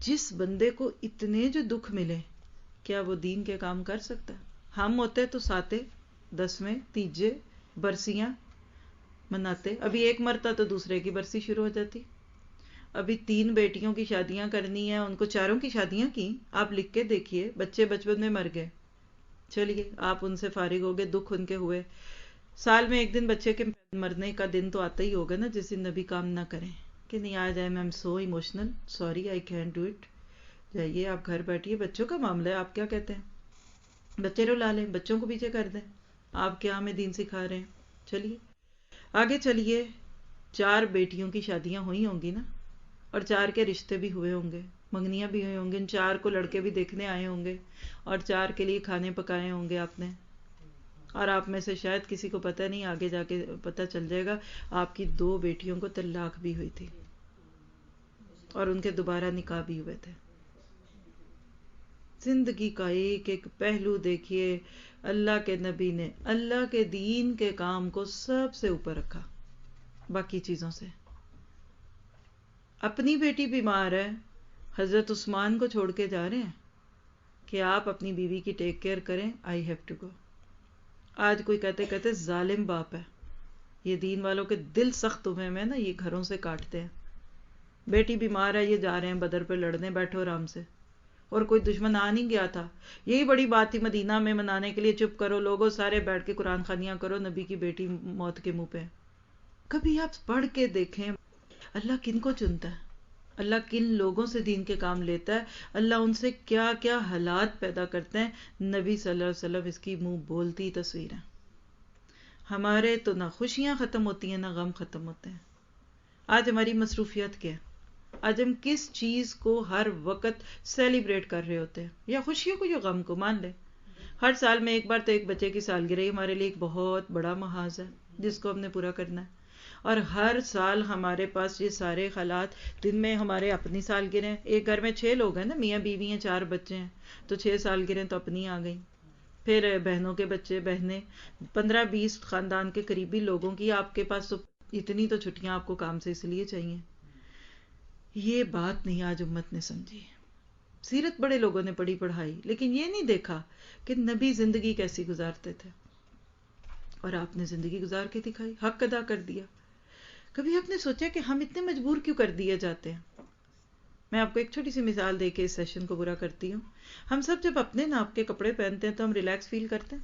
جس بندے کو اتنے جو دکھ ملے, کیا وہ دین کے کام کر سکتا ہے؟ ہم ہوتے تو ساتے, 10ویں, تیجے, برسیاں مناتے. ابھی ایک مرتا تو دوسرے کی برسی شروع ہو جاتی. ابھی 3 بیٹیوں کی شادیاں کرنی ہیں, ان کو 4 کی شادیاں کی. آپ لکھ کے دیکھیے, بچے بچپن میں مر گئے. چلیے آپ ان سے فارغ ہو گئے, دکھ ان کے ہوئے. سال میں ایک دن بچے کے مرنے کا دن تو آتا ہی ہوگا نا جس دن نبی کام نہ کریں کہ نہیں آ جائے, ma'am so emotional, sorry I can't do it. جائیے آپ گھر بیٹھیے, بچوں کا معاملہ ہے, آپ کیا کہتے ہیں؟ بچے رلا لیں, بچوں کو پیچھے کر دیں, آپ کیا ہمیں دین سکھا رہے ہیں. چلیے آگے چلیے. 4 بیٹیوں کی شادیاں ہوئی ہوں گی نا, اور 4 کے رشتے بھی ہوئے ہوں گے, منگنیاں بھی ہوئی ہوں گی. ان 4 کو لڑکے بھی دیکھنے آئے ہوں گے, اور 4 کے لیے کھانے پکائے ہوں گے آپ نے. اور آپ میں سے شاید کسی کو پتہ نہیں, آگے جا کے پتہ چل جائے گا, آپ کی 2 بیٹیوں کو طلاق بھی ہوئی تھی, اور ان کے دوبارہ نکاح بھی ہوئے تھے. زندگی کا ایک ایک پہلو دیکھیے. اللہ کے نبی نے اللہ کے دین کے کام کو سب سے اوپر رکھا. باقی چیزوں سے. اپنی بیٹی بیمار ہے، حضرت عثمان کو چھوڑ کے جا رہے ہیں کہ آپ اپنی بیوی کی ٹیک کیئر کریں، آئی ہیو ٹو گو. آج کوئی کہتے ظالم باپ ہے. یہ دین والوں کے دل سخت ہوئے ہیں نا، یہ گھروں سے کاٹتے ہیں. بیٹی بیمار ہے، یہ جا رہے ہیں بدر پہ لڑنے، بیٹھو آرام سے. اور کوئی دشمن آ نہیں گیا تھا. یہی بڑی بات تھی مدینہ میں منانے کے لیے، چپ کرو لوگوں، سارے بیٹھ کے قرآن خوانیاں کرو، نبی کی بیٹی موت کے منہ پہ. کبھی آپ پڑھ کے دیکھیں اللہ کن کو چنتا ہے، اللہ کن لوگوں سے دین کے کام لیتا ہے، اللہ ان سے کیا کیا حالات پیدا کرتے ہیں. نبی صلی اللہ علیہ وسلم اس کی منہ بولتی تصویر ہے. ہمارے تو نہ خوشیاں ختم ہوتی ہیں نہ غم ختم ہوتے ہیں. آج ہماری مصروفیت کیا ہے؟ آج ہم کس چیز کو ہر وقت سیلیبریٹ کر رہے ہوتے ہیں، یا خوشیوں کو یا غم کو. مان لیں ہر سال میں ایک بار تو ایک بچے کی سالگرہ ہمارے لیے ایک بہت بڑا محاذ ہے جس کو ہم نے پورا کرنا ہے. اور ہر سال ہمارے پاس یہ سارے حالات، دن میں ہمارے اپنی سالگرہیں، ایک گھر میں 6 لوگ ہیں نا، میاں بیوی ہیں، 4 بچے ہیں، تو 6 سالگرہیں تو اپنی آ گئیں. پھر بہنوں کے بچے، بہنیں، 15-20 خاندان کے قریبی لوگوں کی. آپ کے پاس تو اتنی تو چھٹیاں آپ کو کام سے اس لیے چاہیے. یہ بات نہیں آج امت نے سمجھی. سیرت بڑے لوگوں نے پڑھی پڑھائی، لیکن یہ نہیں دیکھا کہ نبی زندگی کیسی گزارتے تھے. اور آپ نے زندگی گزار کے دکھائی، حق ادا کر دیا. کبھی آپ نے سوچا کہ ہم اتنے مجبور کیوں کر دیے جاتے ہیں؟ میں آپ کو ایک چھوٹی سی مثال دے کے اس سیشن کو پورا کرتی ہوں. ہم سب جب اپنے ناپ کے کپڑے پہنتے ہیں تو ہم ریلیکس فیل کرتے ہیں.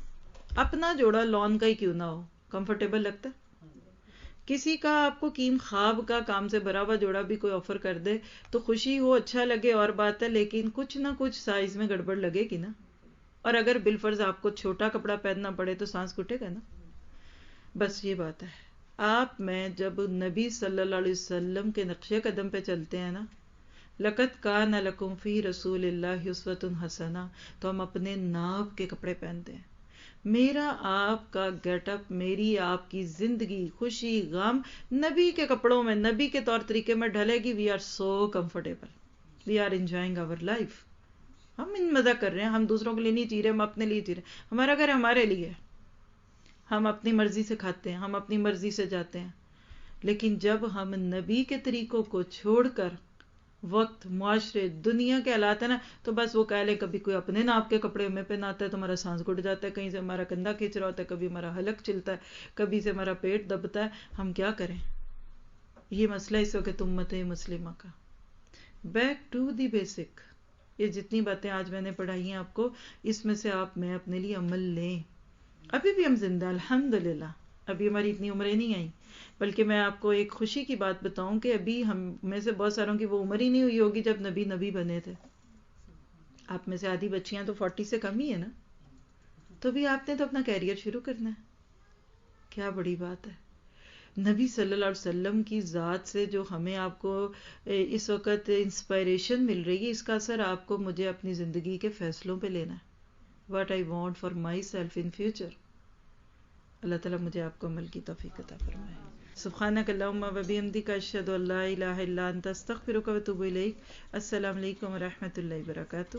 اپنا جوڑا لون کا ہی کیوں نہ ہو، کمفرٹیبل لگتا ہے. کسی کا آپ کو کیم خواب کا کام سے بھرا ہوا جوڑا بھی کوئی آفر کر دے تو خوشی ہو، اچھا لگے اور بات ہے، لیکن کچھ نہ کچھ سائز میں گڑبڑ لگے گی نا. اور اگر بالفرض آپ کو چھوٹا کپڑا پہننا پڑے تو سانس گھٹے گا نا. بس یہ بات ہے. آپ میں جب نبی صلی اللہ علیہ وسلم کے نقشے قدم پہ چلتے ہیں نا، لقد کان لکم فی رسول اللہ اسوۃ حسنہ، تو ہم اپنے ناپ کے کپڑے پہنتے ہیں. میرا آپ کا گیٹ اپ، میری آپ کی زندگی، خوشی غم نبی کے کپڑوں میں، نبی کے طور طریقے میں ڈھلے گی. We are so comfortable, we are enjoying our life. ہم مزہ کر رہے ہیں، ہم دوسروں کے لیے نہیں جی رہے، ہم اپنے لیے جی رہے ہیں. ہمارا گھر ہمارے لیے، ہم اپنی مرضی سے کھاتے ہیں، ہم اپنی مرضی سے جاتے ہیں. لیکن جب ہم نبی کے طریقوں کو چھوڑ کر وقت، معاشرے، دنیا کے حالات ہیں نا، تو بس وہ کہہ لیں کبھی کوئی اپنے ناپ کے کپڑے ہمیں پہناتا ہے تو ہمارا سانس گھٹ جاتا ہے، کہیں سے ہمارا کندھا کھینچ رہا ہوتا ہے، کبھی ہمارا حلق چلتا ہے، کبھی سے ہمارا پیٹ دبتا ہے. ہم کیا کریں؟ یہ مسئلہ اس وقت امت مسلمہ کا. Back to the basic. یہ جتنی باتیں آج میں نے پڑھائی ہیں آپ کو، اس میں سے آپ میں اپنے لیے عمل لیں. ابھی بھی ہم زندہ الحمدللہ. ابھی ہماری اتنی عمریں نہیں آئیں، بلکہ میں آپ کو ایک خوشی کی بات بتاؤں کہ ابھی ہم میں سے بہت ساروں کی وہ عمر ہی نہیں ہوئی ہوگی جب نبی بنے تھے. آپ میں سے آدھی بچیاں تو 40 سے کم ہی ہے نا. تو بھی آپ نے تو اپنا کیریئر شروع کرنا ہے. کیا بڑی بات ہے. نبی صلی اللہ علیہ وسلم کی ذات سے جو ہمیں آپ کو اس وقت انسپائریشن مل رہی ہے، اس کا اثر آپ کو مجھے اپنی زندگی کے فیصلوں پہ لینا ہے. What I want for myself in future. اللہ تعالیٰ مجھے آپ کو عمل کی توفیق عطا فرمائے. سبحانک اللہم و بحمدک، اشہد ان لا الہ الا انت، استغفرک و اتوب الیک. السلام علیکم و رحمۃ اللہ وبرکاتہ.